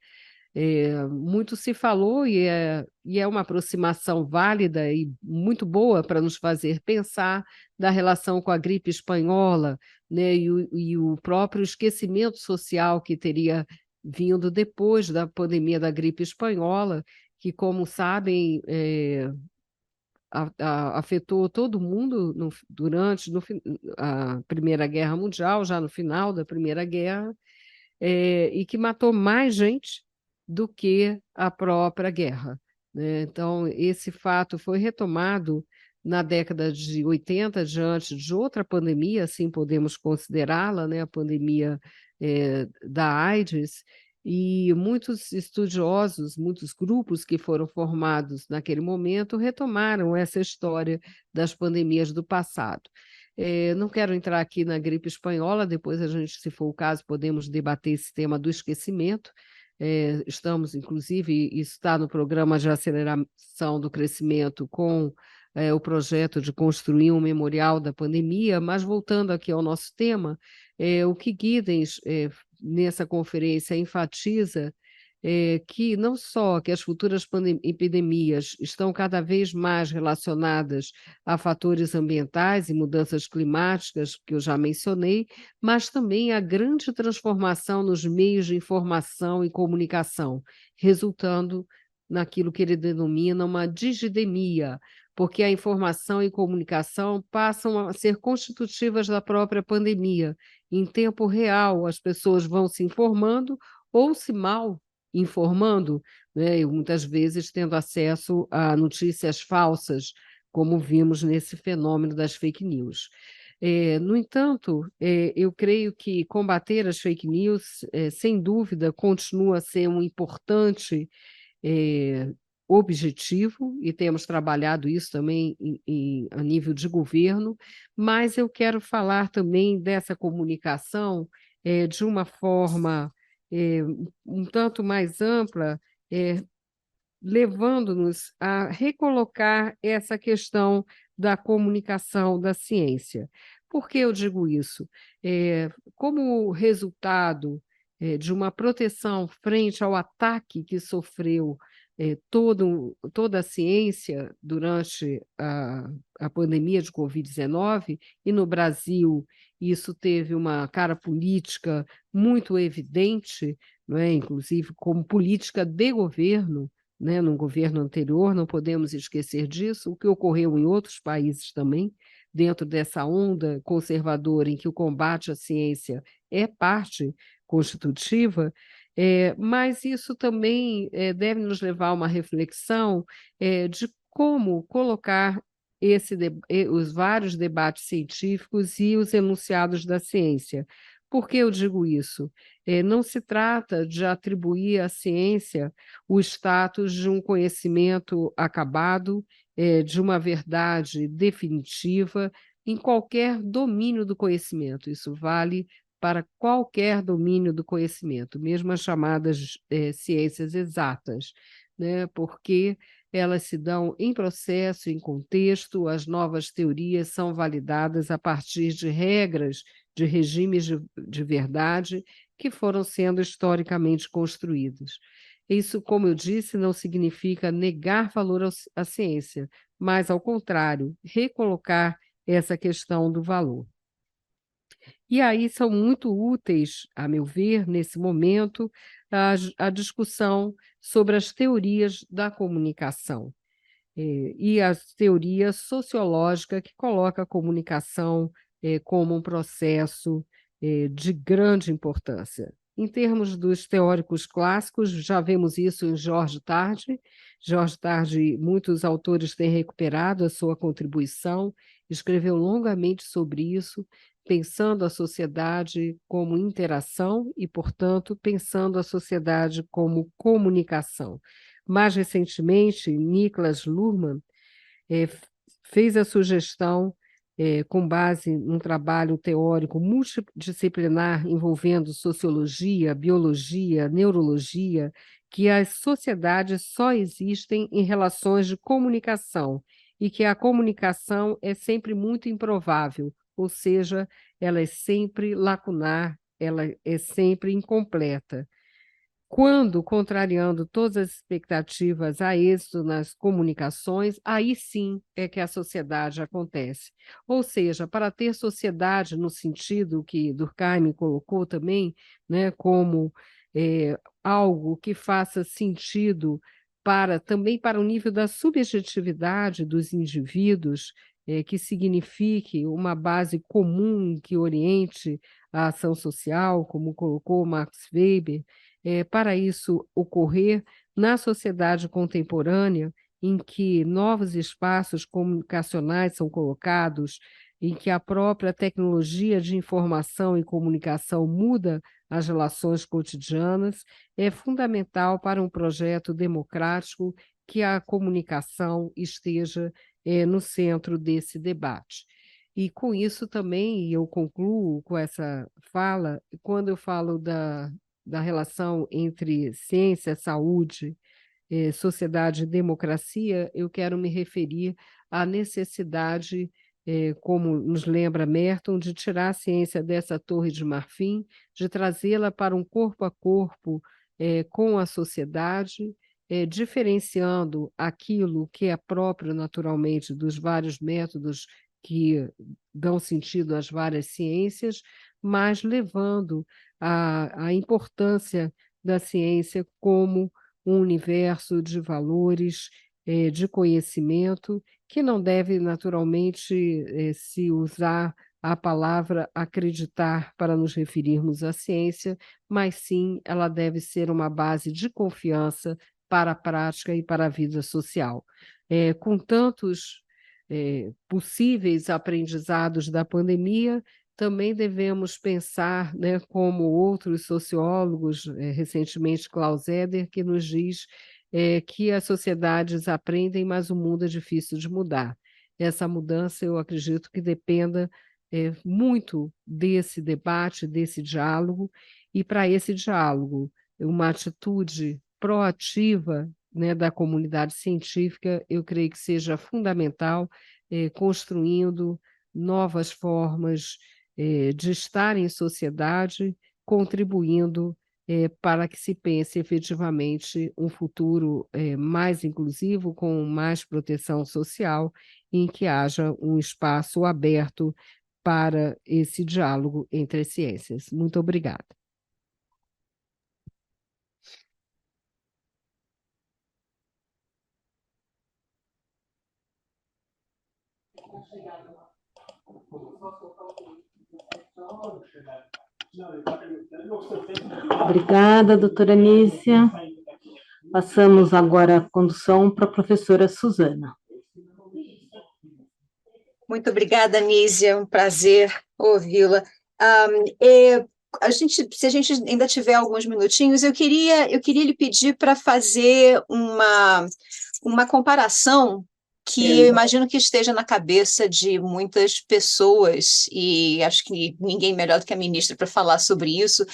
Muito se falou e é uma aproximação válida e muito boa para nos fazer pensar da relação com a gripe espanhola, né, e o próprio esquecimento social que teria vindo depois da pandemia da gripe espanhola, que, como sabem, afetou todo mundo durante a Primeira Guerra Mundial, já no final da Primeira Guerra, e que matou mais gente do que a própria guerra, né? Então, esse fato foi retomado na década de 80, diante de outra pandemia, assim podemos considerá-la, né? A pandemia da AIDS, e muitos estudiosos, muitos grupos que foram formados naquele momento retomaram essa história das pandemias do passado. Não quero entrar aqui na gripe espanhola, depois a gente, se for o caso, podemos debater esse tema do esquecimento. Estamos, inclusive, isso está no programa de aceleração do crescimento com o projeto de construir um memorial da pandemia, mas voltando aqui ao nosso tema, o que Giddens, nessa conferência, enfatiza que não só que as futuras epidemias estão cada vez mais relacionadas a fatores ambientais e mudanças climáticas, que eu já mencionei, mas também a grande transformação nos meios de informação e comunicação, resultando naquilo que ele denomina uma digidemia, porque a informação e comunicação passam a ser constitutivas da própria pandemia. Em tempo real, as pessoas vão se informando ou se mal informando, né, e muitas vezes tendo acesso a notícias falsas, como vimos nesse fenômeno das fake news. No entanto, eu creio que combater as fake news, sem dúvida, continua a ser um importante objetivo, e temos trabalhado isso também a nível de governo, mas eu quero falar também dessa comunicação de uma forma um tanto mais ampla, levando-nos a recolocar essa questão da comunicação da ciência. Por que eu digo isso? Como resultado de uma proteção frente ao ataque que sofreu toda a ciência durante a pandemia de Covid-19, e no Brasil isso teve uma cara política muito evidente, não é? Inclusive como política de governo, né? No governo anterior, não podemos esquecer disso, o que ocorreu em outros países também, dentro dessa onda conservadora em que o combate à ciência é parte constitutiva, mas isso também deve nos levar a uma reflexão de como colocar os vários debates científicos e os enunciados da ciência. Por que eu digo isso? Não se trata de atribuir à ciência o status de um conhecimento acabado, de uma verdade definitiva em qualquer domínio do conhecimento. Isso vale para qualquer domínio do conhecimento, mesmo as chamadas ciências exatas, né? Porque elas se dão em processo, em contexto, as novas teorias são validadas a partir de regras, de regimes de verdade que foram sendo historicamente construídos. Isso, como eu disse, não significa negar valor à ciência, mas, ao contrário, recolocar essa questão do valor. E aí são muito úteis, a meu ver, nesse momento, a discussão sobre as teorias da comunicação. e a teoria sociológica que coloca a comunicação como um processo de grande importância. Em termos dos teóricos clássicos, já vemos isso em George Tarde. George Tarde, muitos autores têm recuperado a sua contribuição, escreveu longamente sobre isso, pensando a sociedade como interação e, portanto, pensando a sociedade como comunicação. Mais recentemente, Niklas Luhmann fez a sugestão, com base num trabalho teórico multidisciplinar envolvendo sociologia, biologia, neurologia, que as sociedades só existem em relações de comunicação e que a comunicação é sempre muito improvável, ou seja, ela é sempre lacunar, ela é sempre incompleta. Quando, contrariando todas as expectativas a êxito nas comunicações, aí sim é que a sociedade acontece. Ou seja, para ter sociedade no sentido que Durkheim colocou também, né, como algo que faça sentido também para o nível da subjetividade dos indivíduos, que signifique uma base comum que oriente a ação social, como colocou Max Weber, para isso ocorrer na sociedade contemporânea, em que novos espaços comunicacionais são colocados, em que a própria tecnologia de informação e comunicação muda as relações cotidianas, é fundamental para um projeto democrático que a comunicação esteja no centro desse debate. E com isso também eu concluo com essa fala, quando eu falo da relação entre ciência, saúde, sociedade e democracia, eu quero me referir à necessidade, como nos lembra Merton, de tirar a ciência dessa torre de marfim, de trazê-la para um corpo a corpo com a sociedade, diferenciando aquilo que é próprio naturalmente dos vários métodos que dão sentido às várias ciências, mas levando a importância da ciência como um universo de valores, de conhecimento, que não deve naturalmente se usar a palavra acreditar para nos referirmos à ciência, mas sim ela deve ser uma base de confiança para a prática e para a vida social. Com tantos possíveis aprendizados da pandemia, também devemos pensar, né, como outros sociólogos, recentemente Klaus Eder, que nos diz que as sociedades aprendem, mas o mundo é difícil de mudar. Essa mudança, eu acredito que dependa muito desse debate, desse diálogo, e para esse diálogo, uma atitude proativa, né, da comunidade científica, eu creio que seja fundamental, construindo novas formas de estar em sociedade, contribuindo para que se pense efetivamente um futuro mais inclusivo, com mais proteção social, em que haja um espaço aberto para esse diálogo entre as ciências. Muito obrigada. Obrigada, doutora Nícia. Passamos agora a condução para a professora Suzana. Muito obrigada, Nícia, é um prazer ouvi-la. Se a gente ainda tiver alguns minutinhos, eu queria lhe pedir para fazer uma comparação que eu imagino que esteja na cabeça de muitas pessoas, e acho que ninguém melhor do que a ministra para falar sobre isso,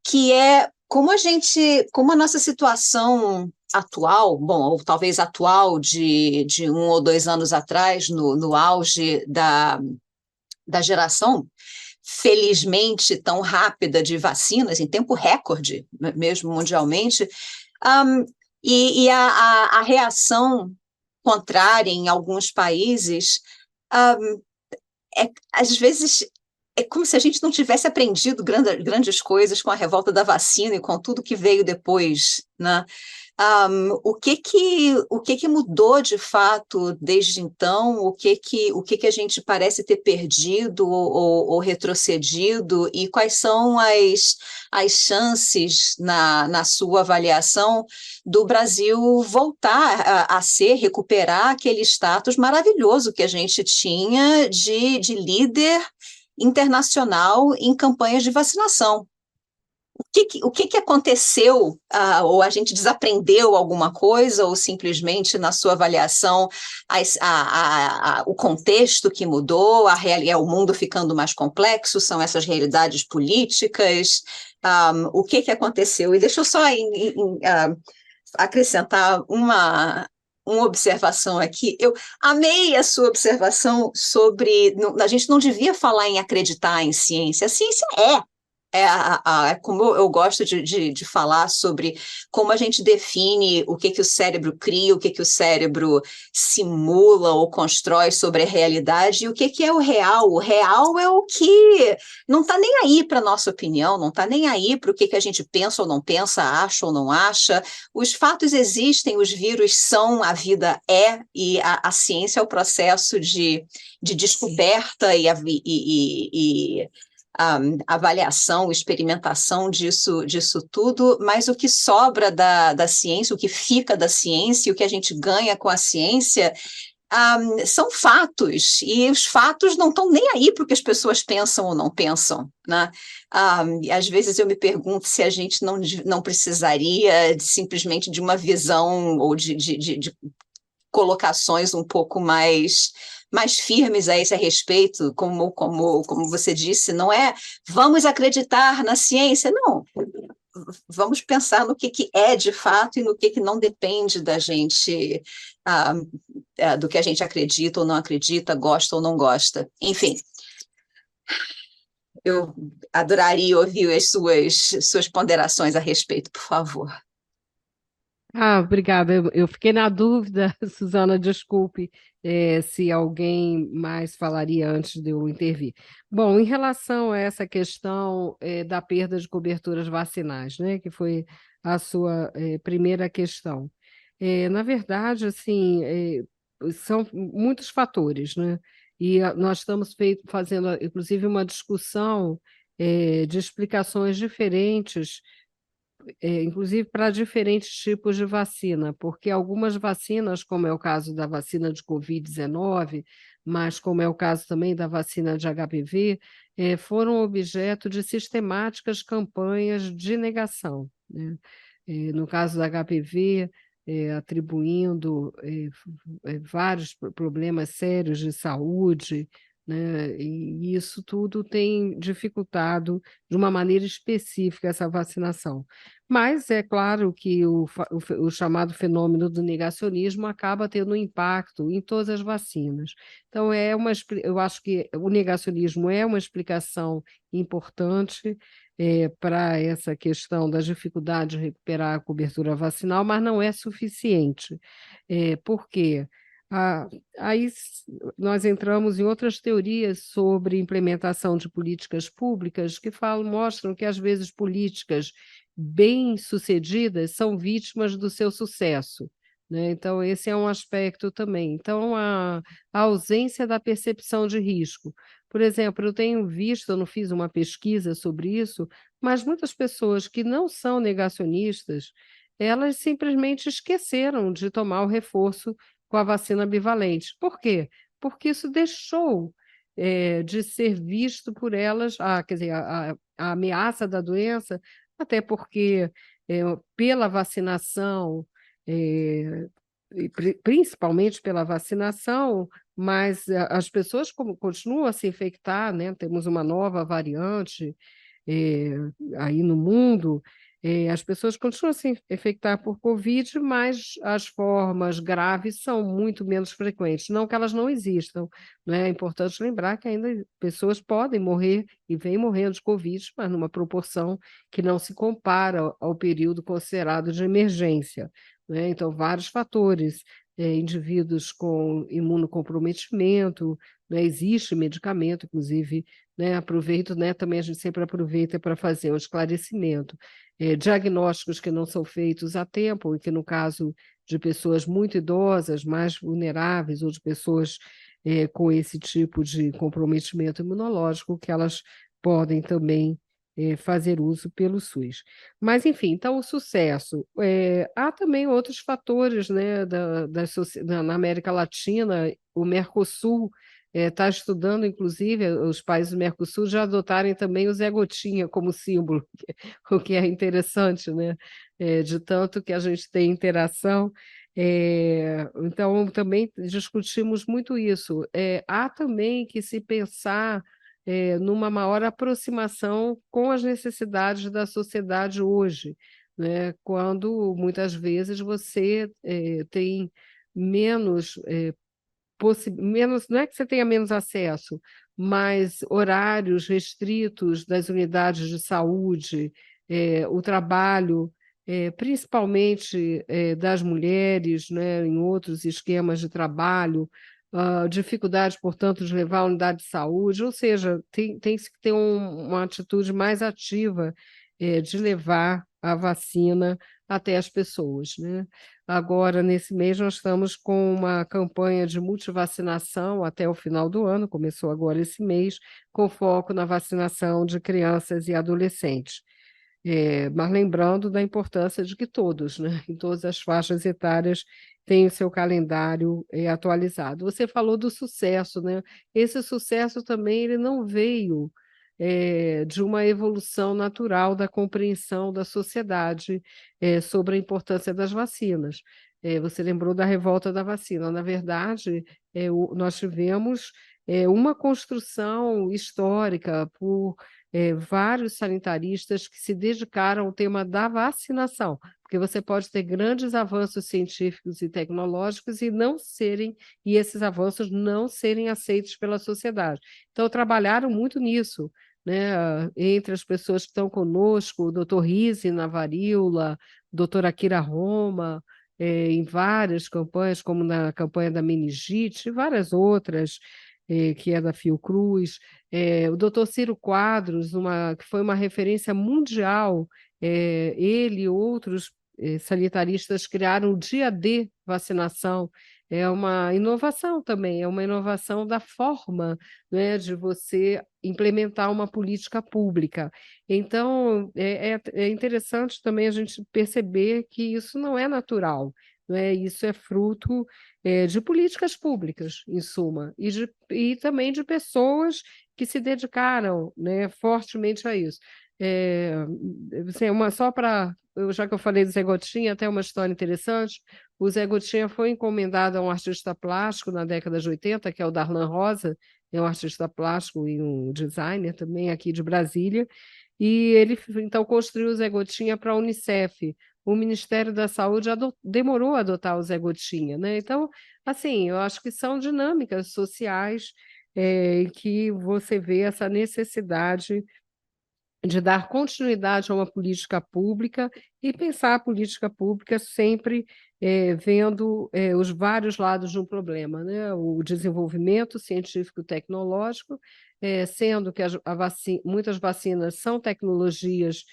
que é como a nossa situação atual, bom, ou talvez atual de 1 ou 2 anos atrás, no auge da geração, felizmente tão rápida, de vacinas, em tempo recorde, mesmo mundialmente, e a reação contrária em alguns países, às vezes é como se a gente não tivesse aprendido grandes coisas com a revolta da vacina e com tudo que veio depois, né? O que mudou de fato desde então? O que a gente parece ter perdido ou retrocedido? E quais são as chances, na sua avaliação, do Brasil voltar a recuperar aquele status maravilhoso que a gente tinha de líder internacional em campanhas de vacinação? O que aconteceu? Ou a gente desaprendeu alguma coisa, ou simplesmente, na sua avaliação, o contexto que mudou, é o mundo ficando mais complexo, são essas realidades políticas? O que aconteceu? E deixa eu só acrescentar uma observação aqui. Eu amei a sua observação sobre a gente não devia falar em acreditar em ciência. A ciência como eu gosto de falar sobre como a gente define o que o cérebro cria, o que o cérebro simula ou constrói sobre a realidade, e o que é o real. O real é o que não está nem aí para a nossa opinião, não está nem aí para o que a gente pensa ou não pensa, acha ou não acha. Os fatos existem, os vírus são, a vida é, e a ciência é o processo de descoberta e avaliação, experimentação disso tudo, mas o que sobra da ciência, o que fica da ciência, o que a gente ganha com a ciência, são fatos, e os fatos não estão nem aí para o que as pessoas pensam ou não pensam, né? E às vezes eu me pergunto se a gente não precisaria simplesmente de uma visão ou de colocações um pouco mais firmes a esse respeito, como você disse, não é vamos acreditar na ciência, não. Vamos pensar no que é de fato e no que não depende da gente, do que a gente acredita ou não acredita, gosta ou não gosta. Enfim, eu adoraria ouvir as suas ponderações a respeito, por favor. Obrigada. Eu fiquei na dúvida, Suzana, desculpe, se alguém mais falaria antes de eu intervir. Bom, em relação a essa questão da perda de coberturas vacinais, né, que foi a sua primeira questão. Na verdade, assim, são muitos fatores, né? E nós estamos fazendo, inclusive, uma discussão de explicações diferentes, inclusive para diferentes tipos de vacina, porque algumas vacinas, como é o caso da vacina de Covid-19, mas como é o caso também da vacina de HPV, foram objeto de sistemáticas campanhas de negação, né? No caso da HPV, atribuindo vários problemas sérios de saúde, né? E isso tudo tem dificultado de uma maneira específica essa vacinação. Mas é claro que o chamado fenômeno do negacionismo acaba tendo um impacto em todas as vacinas. Então, eu acho que o negacionismo é uma explicação importante para essa questão da dificuldade de recuperar a cobertura vacinal, mas não é suficiente. Por quê? Aí nós entramos em outras teorias sobre implementação de políticas públicas que mostram que, às vezes, políticas bem-sucedidas são vítimas do seu sucesso, né? Então, esse é um aspecto também. Então, a ausência da percepção de risco. Por exemplo, eu tenho visto, eu não fiz uma pesquisa sobre isso, mas muitas pessoas que não são negacionistas, elas simplesmente esqueceram de tomar o reforço com a vacina bivalente. Por quê? Porque isso deixou de ser visto por elas, quer dizer, a ameaça da doença, até porque pela vacinação, principalmente pela vacinação, mas as pessoas continuam a se infectar, né? Temos uma nova variante aí no mundo, as pessoas continuam a se infectar por Covid, mas as formas graves são muito menos frequentes. Não que elas não existam, né? É importante lembrar que ainda pessoas podem morrer e vêm morrendo de Covid, mas numa proporção que não se compara ao período considerado de emergência, né? Então, vários fatores. indivíduos com imunocomprometimento, né? Existe medicamento, inclusive, né? Aproveito, né? Também a gente sempre aproveita para fazer um esclarecimento. Diagnósticos que não são feitos a tempo, e que no caso de pessoas muito idosas, mais vulneráveis, ou de pessoas com esse tipo de comprometimento imunológico, que elas podem também fazer uso pelo SUS. Mas, enfim, então o sucesso. Há também outros fatores, né, na América Latina. O Mercosul está estudando, inclusive, os países do Mercosul já adotarem também o Zé Gotinha como símbolo, o que é interessante, né? De tanto que a gente tem interação. Então, também discutimos muito isso. Há também que se pensar numa maior aproximação com as necessidades da sociedade hoje, né? Quando muitas vezes você tem menos, não é que você tenha menos acesso, mas horários restritos das unidades de saúde, o trabalho, principalmente das mulheres, né, em outros esquemas de trabalho, dificuldade, portanto, de levar a unidade de saúde, ou seja, tem que ter uma atitude mais ativa de levar a vacina até as pessoas, né? Agora, nesse mês, nós estamos com uma campanha de multivacinação até o final do ano, começou agora esse mês, com foco na vacinação de crianças e adolescentes. Mas lembrando da importância de que todos, né, em todas as faixas etárias, têm o seu calendário atualizado. Você falou do sucesso, né? Esse sucesso também ele não veio de uma evolução natural da compreensão da sociedade sobre a importância das vacinas. Você lembrou da revolta da vacina. Na verdade, nós tivemos uma construção histórica por vários sanitaristas que se dedicaram ao tema da vacinação, porque você pode ter grandes avanços científicos e tecnológicos e esses avanços não serem aceitos pela sociedade. Então, trabalharam muito nisso, né? Entre as pessoas que estão conosco, o doutor Rizzi na varíola, o doutor Akira Roma, em várias campanhas, como na campanha da meningite, e várias outras, que é da Fiocruz, o doutor Ciro Quadros, que foi uma referência mundial, ele e outros sanitaristas criaram o dia D vacinação. É uma inovação também, é uma inovação da forma, né, de você implementar uma política pública. Então, é interessante também a gente perceber que isso não é natural, né? Isso é fruto de políticas públicas, em suma, e também de pessoas que se dedicaram, né, fortemente a isso. Só para, já que eu falei do Zé Gotinha, até uma história interessante. O Zé Gotinha foi encomendado a um artista plástico na década de 80, que é o Darlan Rosa, é um artista plástico e um designer também aqui de Brasília, e ele então construiu o Zé Gotinha para a Unicef. O Ministério da Saúde demorou a adotar o Zé Gotinha, né? Então, assim, eu acho que são dinâmicas sociais em que você vê essa necessidade de dar continuidade a uma política pública e pensar a política pública sempre vendo os vários lados de um problema, né? O desenvolvimento científico-tecnológico, sendo que muitas vacinas são tecnologias,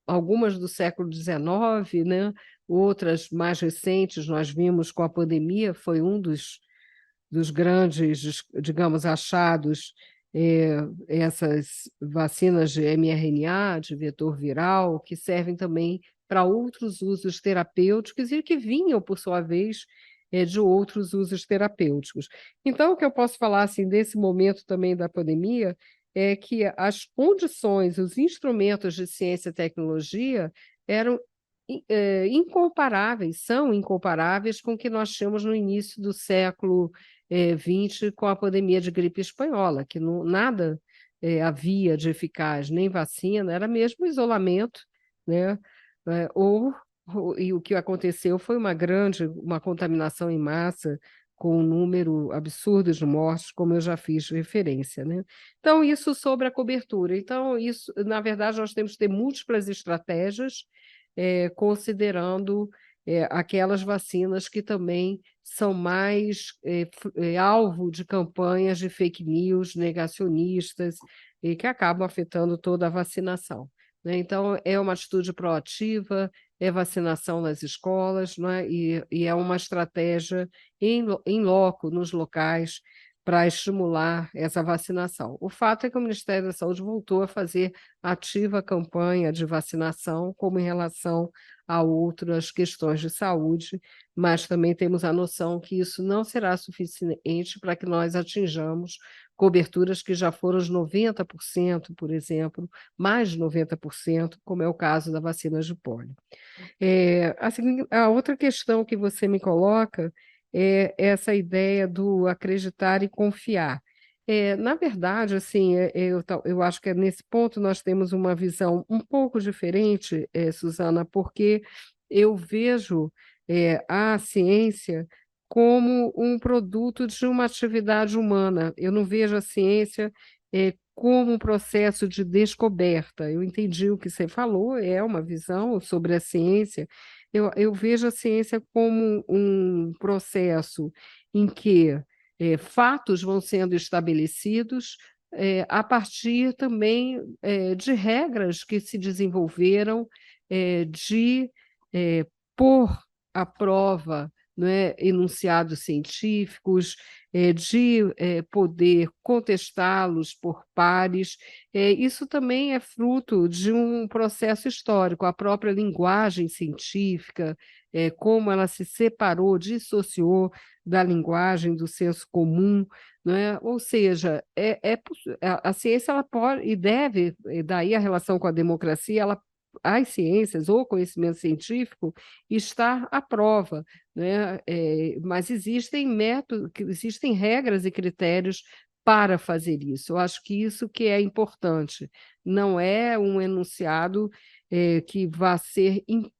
algumas do século XIX, né? Outras mais recentes, nós vimos com a pandemia, foi um dos grandes, digamos, achados, essas vacinas de mRNA, de vetor viral, que servem também para outros usos terapêuticos e que vinham, por sua vez, de outros usos terapêuticos. Então, o que eu posso falar assim, desse momento também da pandemia é que as condições, os instrumentos de ciência e tecnologia eram incomparáveis, são incomparáveis com o que nós tínhamos no início do século XX, com a pandemia de gripe espanhola, que nada havia de eficaz, nem vacina, era mesmo isolamento, né? E o que aconteceu foi uma contaminação em massa, com um número absurdo de mortes, como eu já fiz referência, né? Então, isso sobre a cobertura. Então, isso, na verdade, nós temos que ter múltiplas estratégias, considerando aquelas vacinas que também são mais alvo de campanhas de fake news negacionistas e que acabam afetando toda a vacinação, né? Então, é uma atitude proativa, é vacinação nas escolas, né? E é uma estratégia em loco, nos locais, para estimular essa vacinação. O fato é que o Ministério da Saúde voltou a fazer ativa campanha de vacinação, como em relação a outras questões de saúde, mas também temos a noção que isso não será suficiente para que nós atinjamos coberturas que já foram os 90%, por exemplo, mais de 90%, como é o caso da vacina de pólio. A outra questão que você me coloca é essa ideia do acreditar e confiar. Na verdade, assim, eu acho que nesse ponto nós temos uma visão um pouco diferente, Suzana, porque eu vejo a ciência como um produto de uma atividade humana. Eu não vejo a ciência como um processo de descoberta. Eu entendi o que você falou, é uma visão sobre a ciência. Eu vejo a ciência como um processo em que fatos vão sendo estabelecidos a partir também de regras que se desenvolveram de pôr à prova, não é, enunciados científicos, de poder contestá-los por pares. Isso também é fruto de um processo histórico, a própria linguagem científica, como ela se separou, dissociou da linguagem do senso comum, não é? Ou seja, a ciência ela pode e deve, daí a relação com a democracia, as ciências ou conhecimento científico está à prova, né? Mas existem métodos, existem regras e critérios para fazer isso. Eu acho que isso que é importante, não é um enunciado que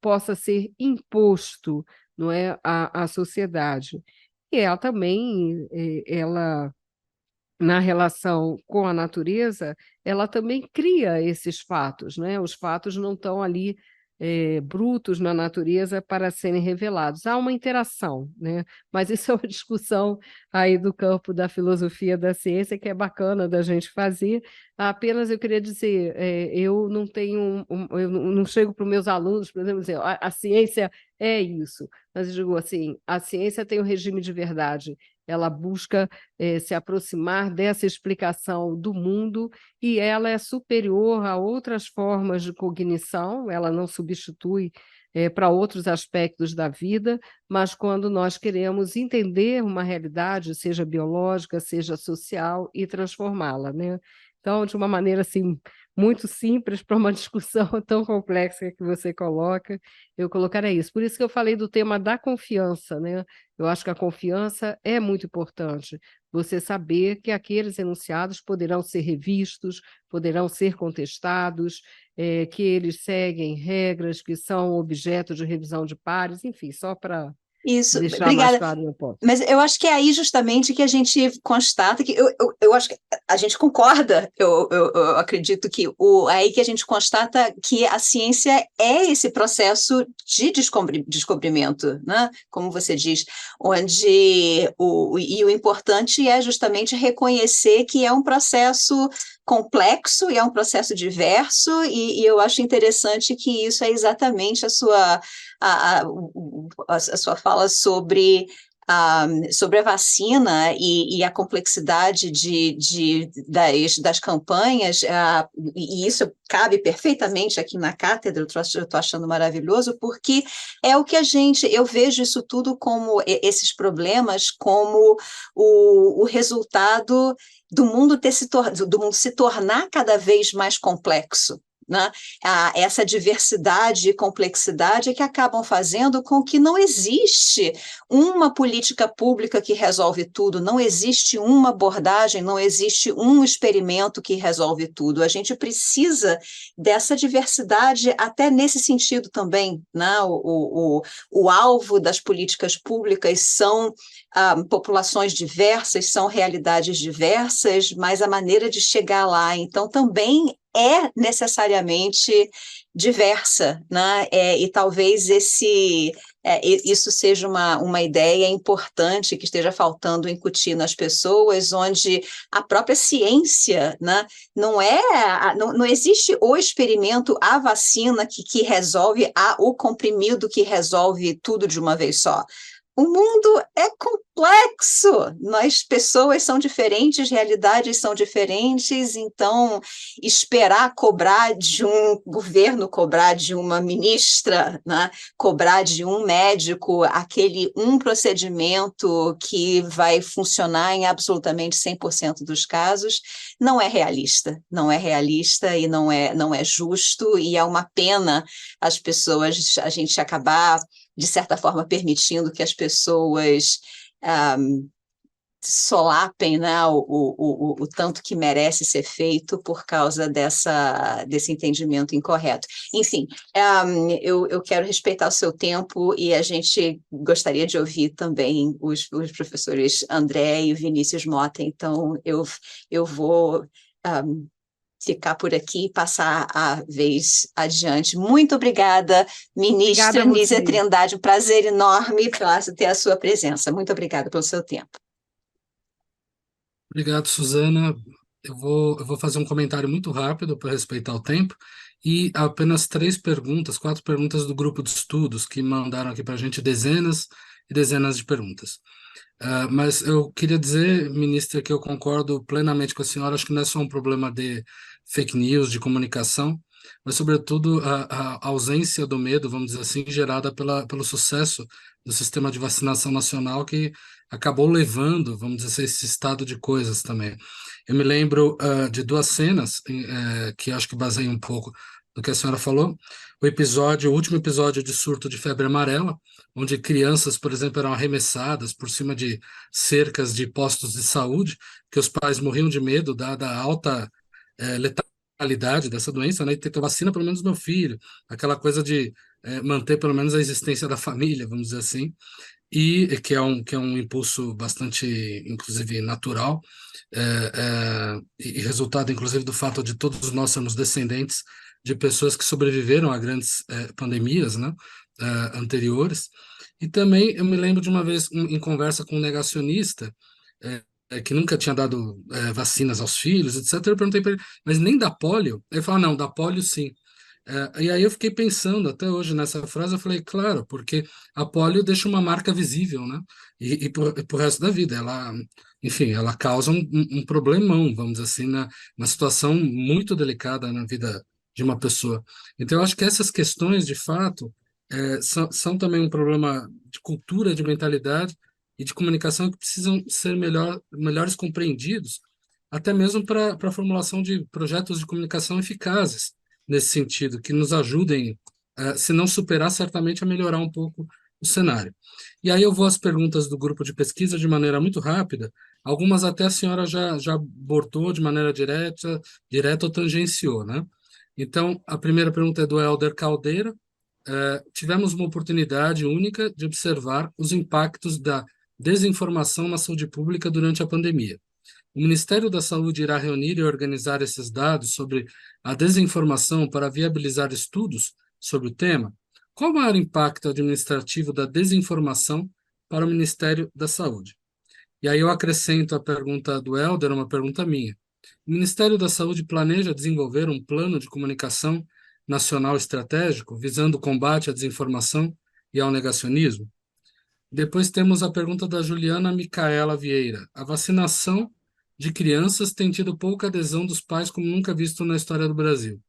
possa ser imposto, não é, à sociedade. E ela também, na relação com a natureza, ela também cria esses fatos, né? Os fatos não estão ali brutos na natureza para serem revelados. Há uma interação, né? Mas isso é uma discussão aí do campo da filosofia da ciência que é bacana da gente fazer. Apenas eu queria dizer, eu não tenho, eu não chego para os meus alunos, por exemplo, dizer, a ciência é isso. Mas eu digo assim, a ciência tem um regime de verdade. Ela busca se aproximar dessa explicação do mundo e ela é superior a outras formas de cognição, ela não substitui para outros aspectos da vida, mas quando nós queremos entender uma realidade, seja biológica, seja social, e transformá-la, né? Então, de uma maneira assim, muito simples para uma discussão tão complexa que você coloca, eu colocaria isso. Por isso que eu falei do tema da confiança, né? Eu acho que a confiança é muito importante. Você saber que aqueles enunciados poderão ser revistos, poderão ser contestados, que eles seguem regras que são objeto de revisão de pares, enfim, só para deixar obrigada. mais claro meu ponto. Mas eu acho que é aí justamente que a gente constata que eu acho que a gente concorda, eu acredito que é aí que a gente constata que a ciência é esse processo de descobrimento, né? Como você diz, onde o importante é justamente reconhecer que é um processo complexo e é um processo diverso, e eu acho interessante que isso é exatamente a sua fala sobre a vacina e a complexidade das campanhas, e isso cabe perfeitamente aqui na cátedra, eu estou achando maravilhoso, porque é o que eu vejo isso tudo como, esses problemas, como o resultado do mundo se tornar cada vez mais complexo, né? Essa diversidade e complexidade que acabam fazendo com que não existe uma política pública que resolve tudo, não existe uma abordagem, não existe um experimento que resolve tudo. A gente precisa dessa diversidade até nesse sentido também, né? O alvo das políticas públicas são populações diversas, são realidades diversas, mas a maneira de chegar lá, então, também é necessariamente diversa, né? E talvez isso seja uma ideia importante que esteja faltando incutir nas pessoas, onde a própria ciência, né, não existe o experimento, a vacina que resolve, o comprimido que resolve tudo de uma vez só. O mundo é complexo, nós pessoas são diferentes, realidades são diferentes, então esperar cobrar de um governo, cobrar de uma ministra, né, cobrar de um médico aquele procedimento que vai funcionar em absolutamente 100% dos casos, não é realista e não é justo, e é uma pena a gente acabar de certa forma, permitindo que as pessoas solapem, né, o tanto que merece ser feito por causa desse entendimento incorreto. Enfim, eu quero respeitar o seu tempo e a gente gostaria de ouvir também os professores André e Vinícius Mota, então eu vou ficar por aqui e passar a vez adiante. Muito obrigada, ministra Nízia Trindade, um prazer enorme ter a sua presença. Muito obrigada pelo seu tempo. Obrigado, Suzana. Eu vou fazer um comentário muito rápido para respeitar o tempo e apenas 4 perguntas do grupo de estudos que mandaram aqui para a gente dezenas e dezenas de perguntas. Mas eu queria dizer, ministra, que eu concordo plenamente com a senhora. Acho que não é só um problema de fake news, de comunicação, mas, sobretudo, a ausência do medo, vamos dizer assim, gerada pelo sucesso do sistema de vacinação nacional, que acabou levando, vamos dizer assim, esse estado de coisas também. Eu me lembro de 2 cenas que acho que baseiam um pouco do que a senhora falou. O último episódio de surto de febre amarela, onde crianças, por exemplo, eram arremessadas por cima de cercas de postos de saúde, que os pais morriam de medo, dada a alta letalidade dessa doença, né, e ter que vacina pelo menos meu filho, aquela coisa de manter pelo menos a existência da família, vamos dizer assim, e que é um impulso bastante, inclusive, natural, e resultado, inclusive, do fato de todos nós sermos descendentes de pessoas que sobreviveram a grandes pandemias, né, anteriores. E também eu me lembro de uma vez em conversa com um negacionista que nunca tinha dado vacinas aos filhos, etc. Eu perguntei para ele, mas nem da polio? Ele falou, não, da polio sim. E aí eu fiquei pensando até hoje nessa frase, eu falei, claro, porque a polio deixa uma marca visível, né? E pro resto da vida, enfim, ela causa um problemão, vamos dizer assim, uma situação muito delicada na vida de uma pessoa. Então, eu acho que essas questões, de fato, são também um problema de cultura, de mentalidade e de comunicação que precisam ser melhores compreendidos, até mesmo para a formulação de projetos de comunicação eficazes nesse sentido, que nos ajudem, se não superar, certamente a melhorar um pouco o cenário. E aí eu vou às perguntas do grupo de pesquisa de maneira muito rápida, algumas até a senhora já abordou de maneira direta ou tangenciou, né? Então, a primeira pergunta é do Helder Caldeira. Tivemos uma oportunidade única de observar os impactos da desinformação na saúde pública durante a pandemia. O Ministério da Saúde irá reunir e organizar esses dados sobre a desinformação para viabilizar estudos sobre o tema? Qual o maior impacto administrativo da desinformação para o Ministério da Saúde? E aí eu acrescento a pergunta do Helder, uma pergunta minha. O Ministério da Saúde planeja desenvolver um plano de comunicação nacional estratégico visando o combate à desinformação e ao negacionismo? Depois temos a pergunta da Juliana Micaela Vieira. A vacinação de crianças tem tido pouca adesão dos pais como nunca visto na história do Brasil.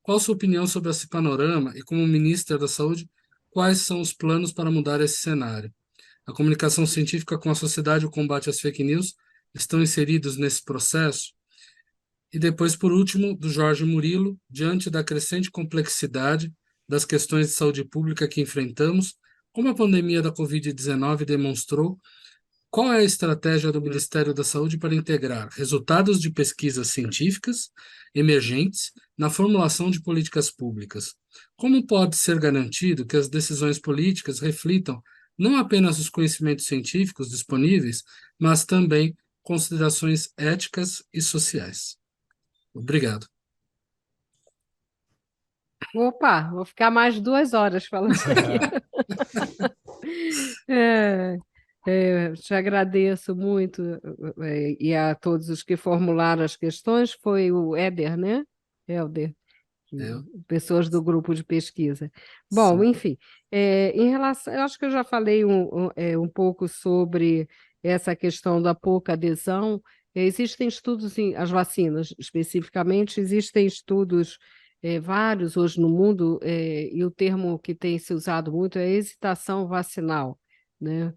Qual a sua opinião sobre esse panorama e, como ministra da Saúde, quais são os planos para mudar esse cenário? A comunicação científica com a sociedade e o combate às fake news estão inseridos nesse processo? E depois, por último, do Jorge Murilo, diante da crescente complexidade das questões de saúde pública que enfrentamos, como a pandemia da Covid-19 demonstrou, qual é a estratégia do Ministério da Saúde para integrar resultados de pesquisas científicas emergentes na formulação de políticas públicas? Como pode ser garantido que as decisões políticas reflitam não apenas os conhecimentos científicos disponíveis, mas também considerações éticas e sociais? Obrigado. Opa, vou ficar mais 2 horas falando aqui. Te agradeço muito, e a todos os que formularam as questões, foi o Éder, né? Helder, pessoas do grupo de pesquisa. Bom, Sim. enfim, em relação, eu acho que eu já falei um pouco sobre essa questão da pouca adesão. Existem estudos em as vacinas, especificamente, existem estudos vários hoje no mundo, e o termo que tem se usado muito é hesitação vacinal, né?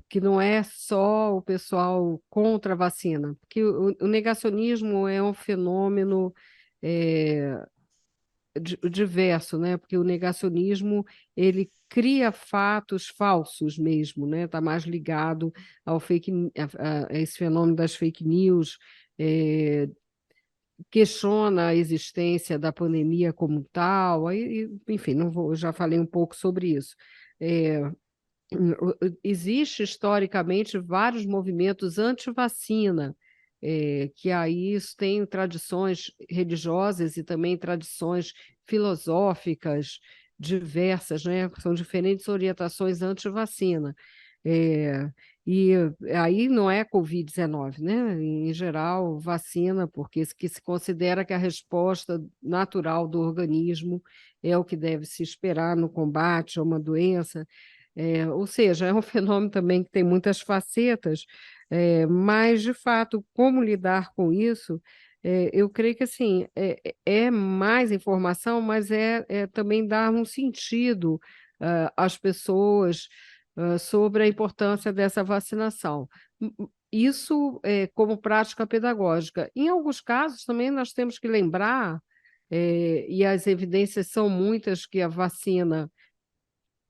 Que não é só o pessoal contra a vacina, porque o negacionismo é um fenômeno diverso, né? Porque o negacionismo ele cria fatos falsos mesmo, né? Está mais ligado ao a esse fenômeno das fake news, questiona a existência da pandemia como tal, enfim, não vou, eu já falei um pouco sobre isso. Existe historicamente vários movimentos anti-vacina, que aí isso tem tradições religiosas e também tradições filosóficas diversas, né? São diferentes orientações anti-vacina. E aí não é Covid-19, né? Em geral, vacina, porque que se considera que a resposta natural do organismo é o que deve se esperar no combate a uma doença. Ou seja, é um fenômeno também que tem muitas facetas, mas, de fato, como lidar com isso, eu creio que assim, é mais informação, mas é também dar um sentido às pessoas sobre a importância dessa vacinação. Isso como prática pedagógica. Em alguns casos, também nós temos que lembrar, e as evidências são muitas, que a vacina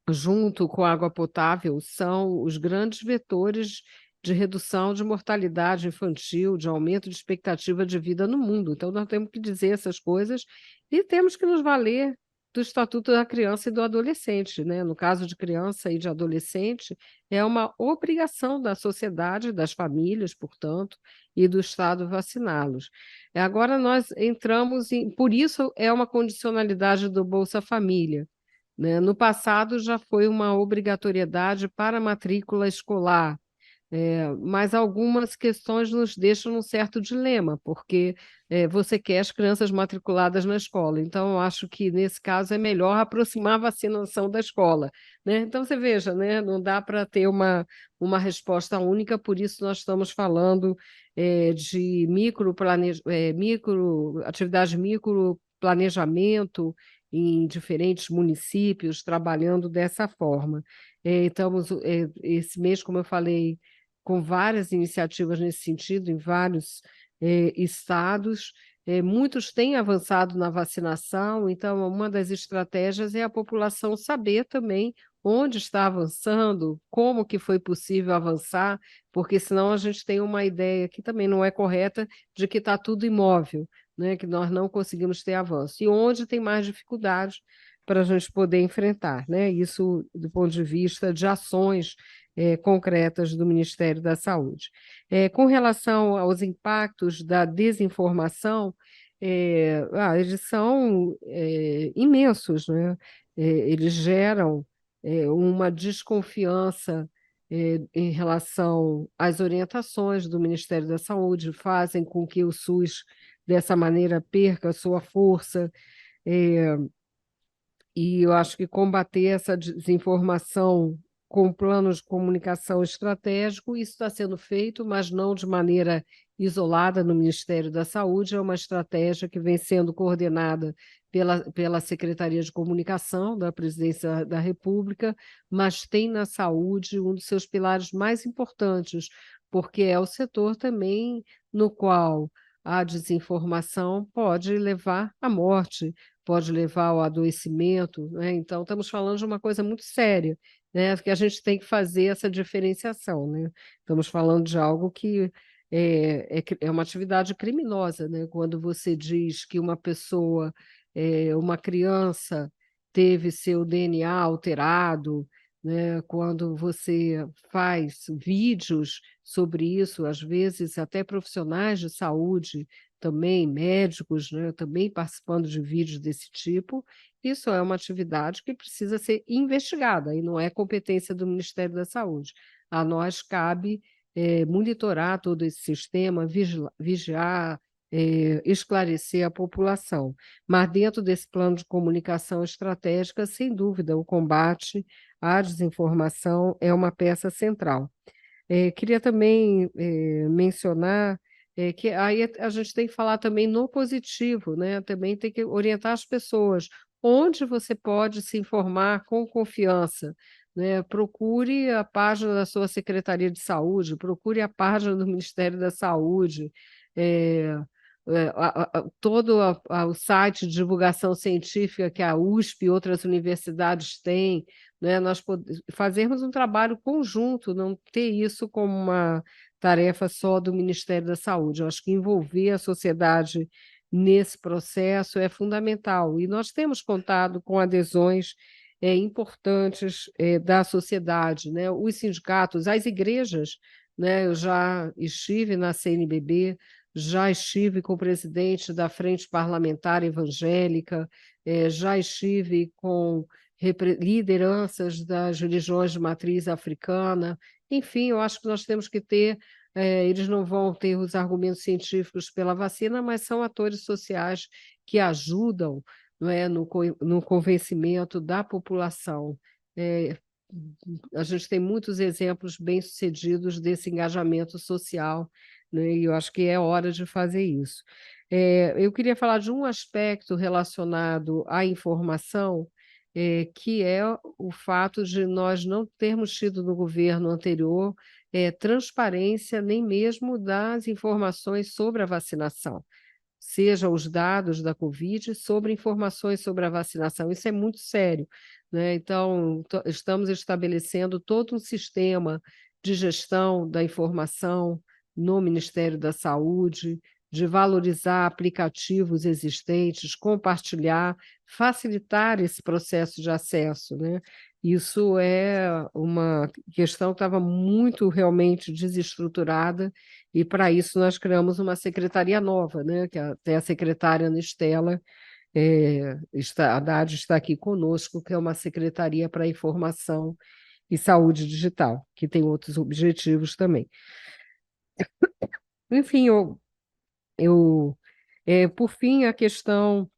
junto com a água potável, são os grandes vetores de redução de mortalidade infantil, de aumento de expectativa de vida no mundo. Então, nós temos que dizer essas coisas e temos que nos valer do Estatuto da Criança e do Adolescente, né? No caso de criança e de adolescente, é uma obrigação da sociedade, das famílias, portanto, e do Estado vaciná-los. Agora nós entramos em... Por isso, é uma condicionalidade do Bolsa Família, né? No passado já foi uma obrigatoriedade para a matrícula escolar, mas algumas questões nos deixam num certo dilema, porque você quer as crianças matriculadas na escola, então eu acho que nesse caso é melhor aproximar a vacinação da escola, né? Então você veja, né? Não dá para ter uma resposta única, por isso nós estamos falando de atividade micro planejamento em diferentes municípios, trabalhando dessa forma. Estamos, esse mês, como eu falei, com várias iniciativas nesse sentido, em vários estados. Muitos têm avançado na vacinação, então, uma das estratégias é a população saber também onde está avançando, como que foi possível avançar, porque senão a gente tem uma ideia que também não é correta de que está tudo imóvel, né, que nós não conseguimos ter avanço. E onde tem mais dificuldade para a gente poder enfrentar, né? Isso do ponto de vista de ações concretas do Ministério da Saúde. Com relação aos impactos da desinformação, eles são imensos, né? Eles geram uma desconfiança em relação às orientações do Ministério da Saúde, fazem com que o SUS, dessa maneira, perca a sua força, e eu acho que combater essa desinformação com planos de comunicação estratégico, isso está sendo feito, mas não de maneira isolada no Ministério da Saúde, é uma estratégia que vem sendo coordenada pela Secretaria de Comunicação da Presidência da República, mas tem na saúde um dos seus pilares mais importantes, porque é o setor também no qual a desinformação pode levar à morte, pode levar ao adoecimento, né? Então, estamos falando de uma coisa muito séria, né? Que a gente tem que fazer essa diferenciação, né? Estamos falando de algo que é uma atividade criminosa, né? Quando você diz que uma pessoa, uma criança, teve seu DNA alterado, né? Quando você faz vídeos sobre isso, às vezes até profissionais de saúde, também médicos, né, também participando de vídeos desse tipo, isso é uma atividade que precisa ser investigada e não é competência do Ministério da Saúde. A nós cabe monitorar todo esse sistema, vigiar, esclarecer a população. Mas dentro desse plano de comunicação estratégica, sem dúvida, o combate à desinformação é uma peça central. Queria também mencionar que aí a gente tem que falar também no positivo, né? Também tem que orientar as pessoas. Onde você pode se informar com confiança, né? Procure a página da sua Secretaria de Saúde, procure a página do Ministério da Saúde, todo o site de divulgação científica que a USP e outras universidades têm, né? Nós fazermos um trabalho conjunto, não ter isso como uma tarefa só do Ministério da Saúde. Eu acho que envolver a sociedade nesse processo é fundamental. E nós temos contado com adesões importantes da sociedade, né? Os sindicatos, as igrejas, né? Eu já estive na CNBB, já estive com o presidente da Frente Parlamentar Evangélica, já estive com lideranças das religiões de matriz africana. Enfim, eu acho que nós temos que ter, eles não vão ter os argumentos científicos pela vacina, mas são atores sociais que ajudam, não é, no convencimento da população. A gente tem muitos exemplos bem-sucedidos desse engajamento social, né, e eu acho que é hora de fazer isso. Eu queria falar de um aspecto relacionado à informação, que é o fato de nós não termos tido no governo anterior transparência nem mesmo das informações sobre a vacinação, seja os dados da Covid sobre informações sobre a vacinação. Isso é muito sério, né? Então, estamos estabelecendo todo um sistema de gestão da informação no Ministério da Saúde, de valorizar aplicativos existentes, compartilhar, facilitar esse processo de acesso, né? Isso é uma questão que estava muito realmente desestruturada, e para isso nós criamos uma secretaria nova, né? Que até a secretária Ana Estela, a Haddad está aqui conosco, que é uma secretaria para informação e saúde digital, que tem outros objetivos também. Enfim, por fim, a questão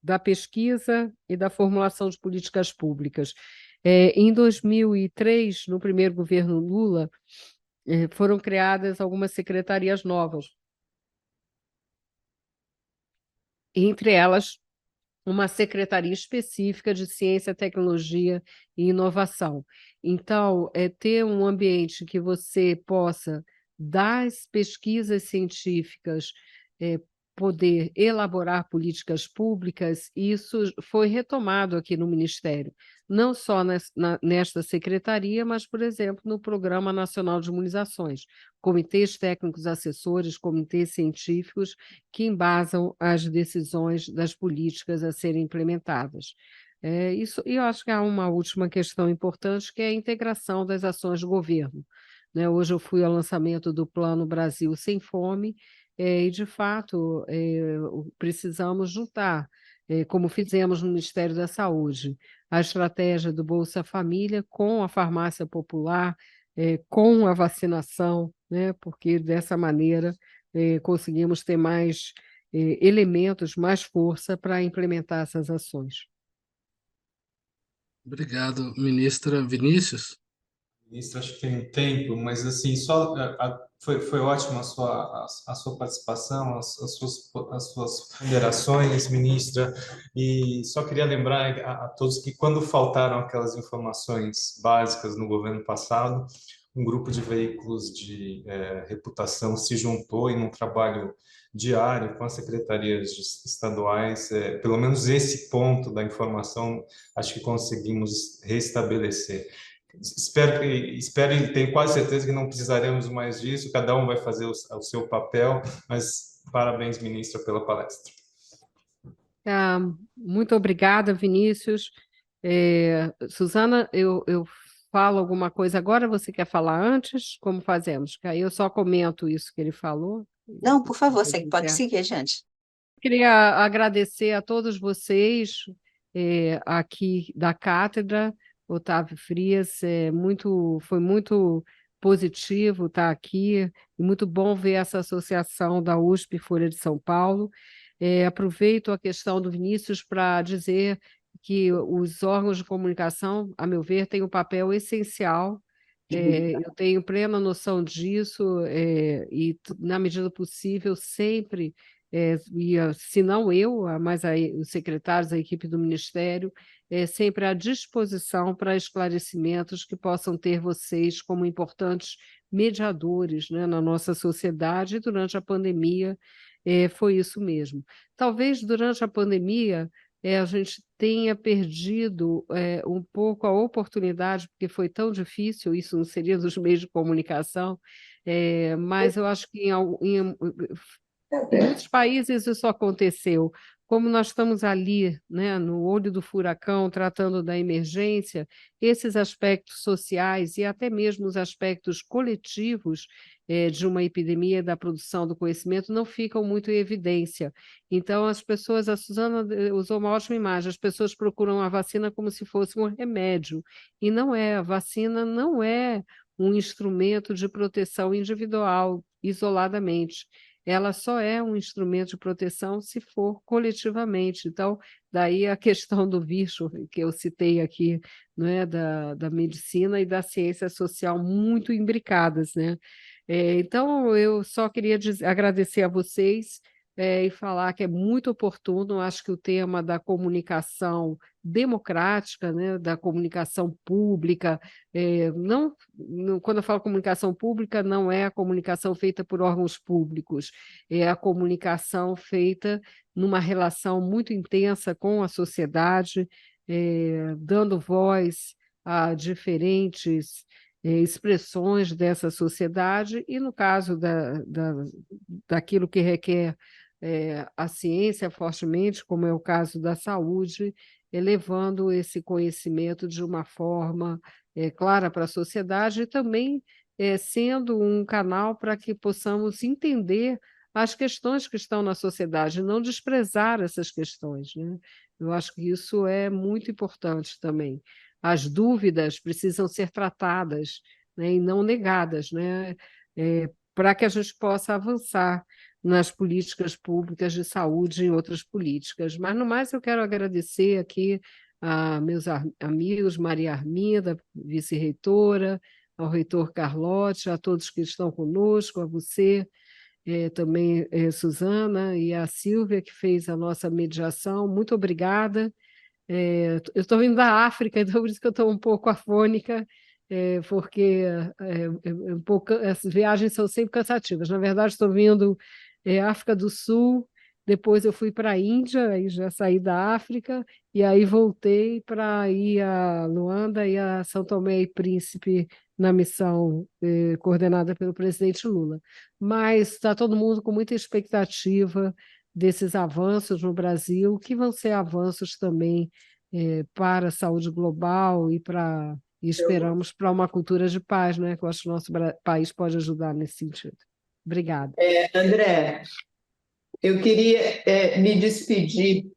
da pesquisa e da formulação de políticas públicas. Em 2003, no primeiro governo Lula, foram criadas algumas secretarias novas, entre elas uma secretaria específica de ciência, tecnologia e inovação. Então, ter um ambiente que você possa, das pesquisas científicas, poder elaborar políticas públicas, isso foi retomado aqui no Ministério, não só nesta secretaria, mas, por exemplo, no Programa Nacional de Imunizações, comitês técnicos assessores, comitês científicos que embasam as decisões das políticas a serem implementadas. E eu acho que há uma última questão importante, que é a integração das ações de governo, né? Hoje eu fui ao lançamento do Plano Brasil Sem Fome, e, de fato, precisamos juntar, como fizemos no Ministério da Saúde, a estratégia do Bolsa Família com a farmácia popular, com a vacinação, né? Porque dessa maneira conseguimos ter mais elementos, mais força para implementar essas ações. Obrigado, ministra. Vinícius? Ministro, acho que tem um tempo, mas assim, só foi ótima a sua participação, as suas ponderações, ministra, e só queria lembrar a todos que quando faltaram aquelas informações básicas no governo passado, um grupo de veículos de reputação se juntou em um trabalho diário com as secretarias estaduais, pelo menos esse ponto da informação, acho que conseguimos restabelecer. Espero e tenho quase certeza que não precisaremos mais disso, cada um vai fazer o seu papel, mas parabéns, ministra, pela palestra. Muito obrigada, Vinícius. Suzana, eu falo alguma coisa agora, você quer falar antes? Como fazemos? Que aí eu só comento isso que ele falou. Não, por favor, Depois você pode encerro. seguir, gente. Queria agradecer a todos vocês aqui da Cátedra Otávio Frias. Foi muito positivo estar aqui, e muito bom ver essa associação da USP e Folha de São Paulo. Aproveito a questão do Vinícius para dizer que os órgãos de comunicação, a meu ver, têm um papel essencial. Eu tenho plena noção disso, e, na medida do possível, sempre se não eu, mas os secretários, a equipe do Ministério, sempre à disposição para esclarecimentos que possam ter vocês como importantes mediadores, né, na nossa sociedade. E durante a pandemia foi isso mesmo. Talvez durante a pandemia a gente tenha perdido um pouco a oportunidade, porque foi tão difícil, isso não seria dos meios de comunicação, mas eu acho que em muitos países isso aconteceu. Como nós estamos ali, né, no olho do furacão, tratando da emergência, esses aspectos sociais e até mesmo os aspectos coletivos de uma epidemia, da produção do conhecimento, não ficam muito em evidência. Então, as pessoas, a Suzana usou uma ótima imagem, as pessoas procuram a vacina como se fosse um remédio, e não é. A vacina não é um instrumento de proteção individual, isoladamente. Ela só é um instrumento de proteção se for coletivamente. Então, daí a questão do bicho que eu citei aqui, né, da medicina e da ciência social muito imbricadas, né? Então, eu só queria agradecer a vocês e falar que é muito oportuno. Acho que o tema da comunicação democrática, né, da comunicação pública, quando eu falo comunicação pública, não é a comunicação feita por órgãos públicos, é a comunicação feita numa relação muito intensa com a sociedade, dando voz a diferentes expressões dessa sociedade, e no caso daquilo que requer a ciência fortemente, como é o caso da saúde, elevando esse conhecimento de uma forma clara para a sociedade, e também sendo um canal para que possamos entender as questões que estão na sociedade, não desprezar essas questões, né? Eu acho que isso é muito importante também. As dúvidas precisam ser tratadas, né, e não negadas, né, para que a gente possa avançar nas políticas públicas de saúde e em outras políticas. Mas, no mais, eu quero agradecer aqui a meus amigos, Maria Arminda, vice-reitora, ao reitor Carlotti, a todos que estão conosco, a você, também, Suzana, e a Silvia, que fez a nossa mediação. Muito obrigada. Eu estou vindo da África, então por isso que eu estou um pouco afônica, porque as viagens são sempre cansativas. Na verdade, estou vindo África do Sul, depois eu fui para a Índia, aí já saí da África, e aí voltei para ir a Luanda e a São Tomé e Príncipe na missão coordenada pelo presidente Lula. Mas está todo mundo com muita expectativa desses avanços no Brasil, que vão ser avanços também para a saúde global e esperamos para uma cultura de paz, né? Que eu acho que o nosso país pode ajudar nesse sentido. Obrigada. André, eu queria me despedir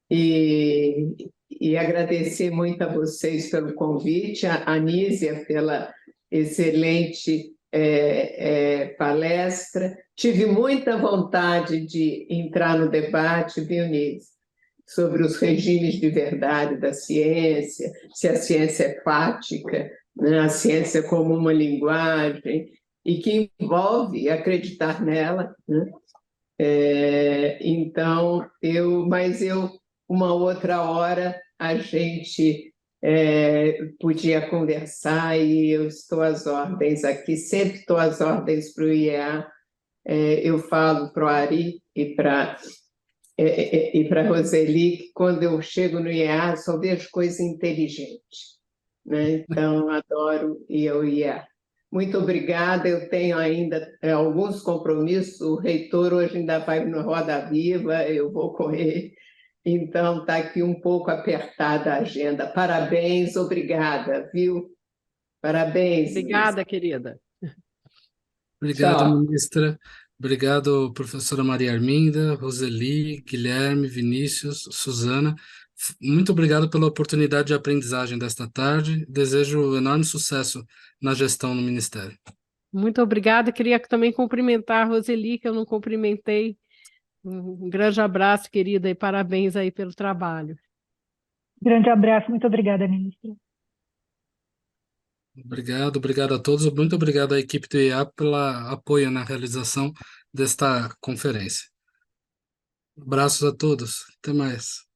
e agradecer muito a vocês pelo convite, a Anísia pela excelente palestra. Tive muita vontade de entrar no debate, viu, Nísia, sobre os regimes de verdade da ciência, se a ciência é fática, né, a ciência como uma linguagem, e que envolve acreditar nela, né? Então, uma outra hora a gente podia conversar, e eu estou às ordens aqui, sempre estou às ordens para o IEA. Eu falo para o Ari e para a Roseli que quando eu chego no IEA só vejo coisa inteligente, né? Então, adoro ir ao IEA. Muito obrigada, eu tenho ainda alguns compromissos, o reitor hoje ainda vai no Roda Viva, eu vou correr, Então, está aqui um pouco apertada a agenda. Parabéns, obrigada, viu? Parabéns, Obrigada, querida. Obrigado, Tchau. ministra. Obrigado, professora Maria Arminda, Roseli, Guilherme, Vinícius, Suzana. Muito obrigado pela oportunidade de aprendizagem desta tarde. Desejo enorme sucesso na gestão no Ministério. Muito obrigada. Queria também cumprimentar a Roseli, que eu não cumprimentei. Um grande abraço, querida, e parabéns aí pelo trabalho. Grande abraço, muito obrigada, ministra. Obrigado a todos. Muito obrigado à equipe do IA pelo apoio na realização desta conferência. Abraços a todos. Até mais.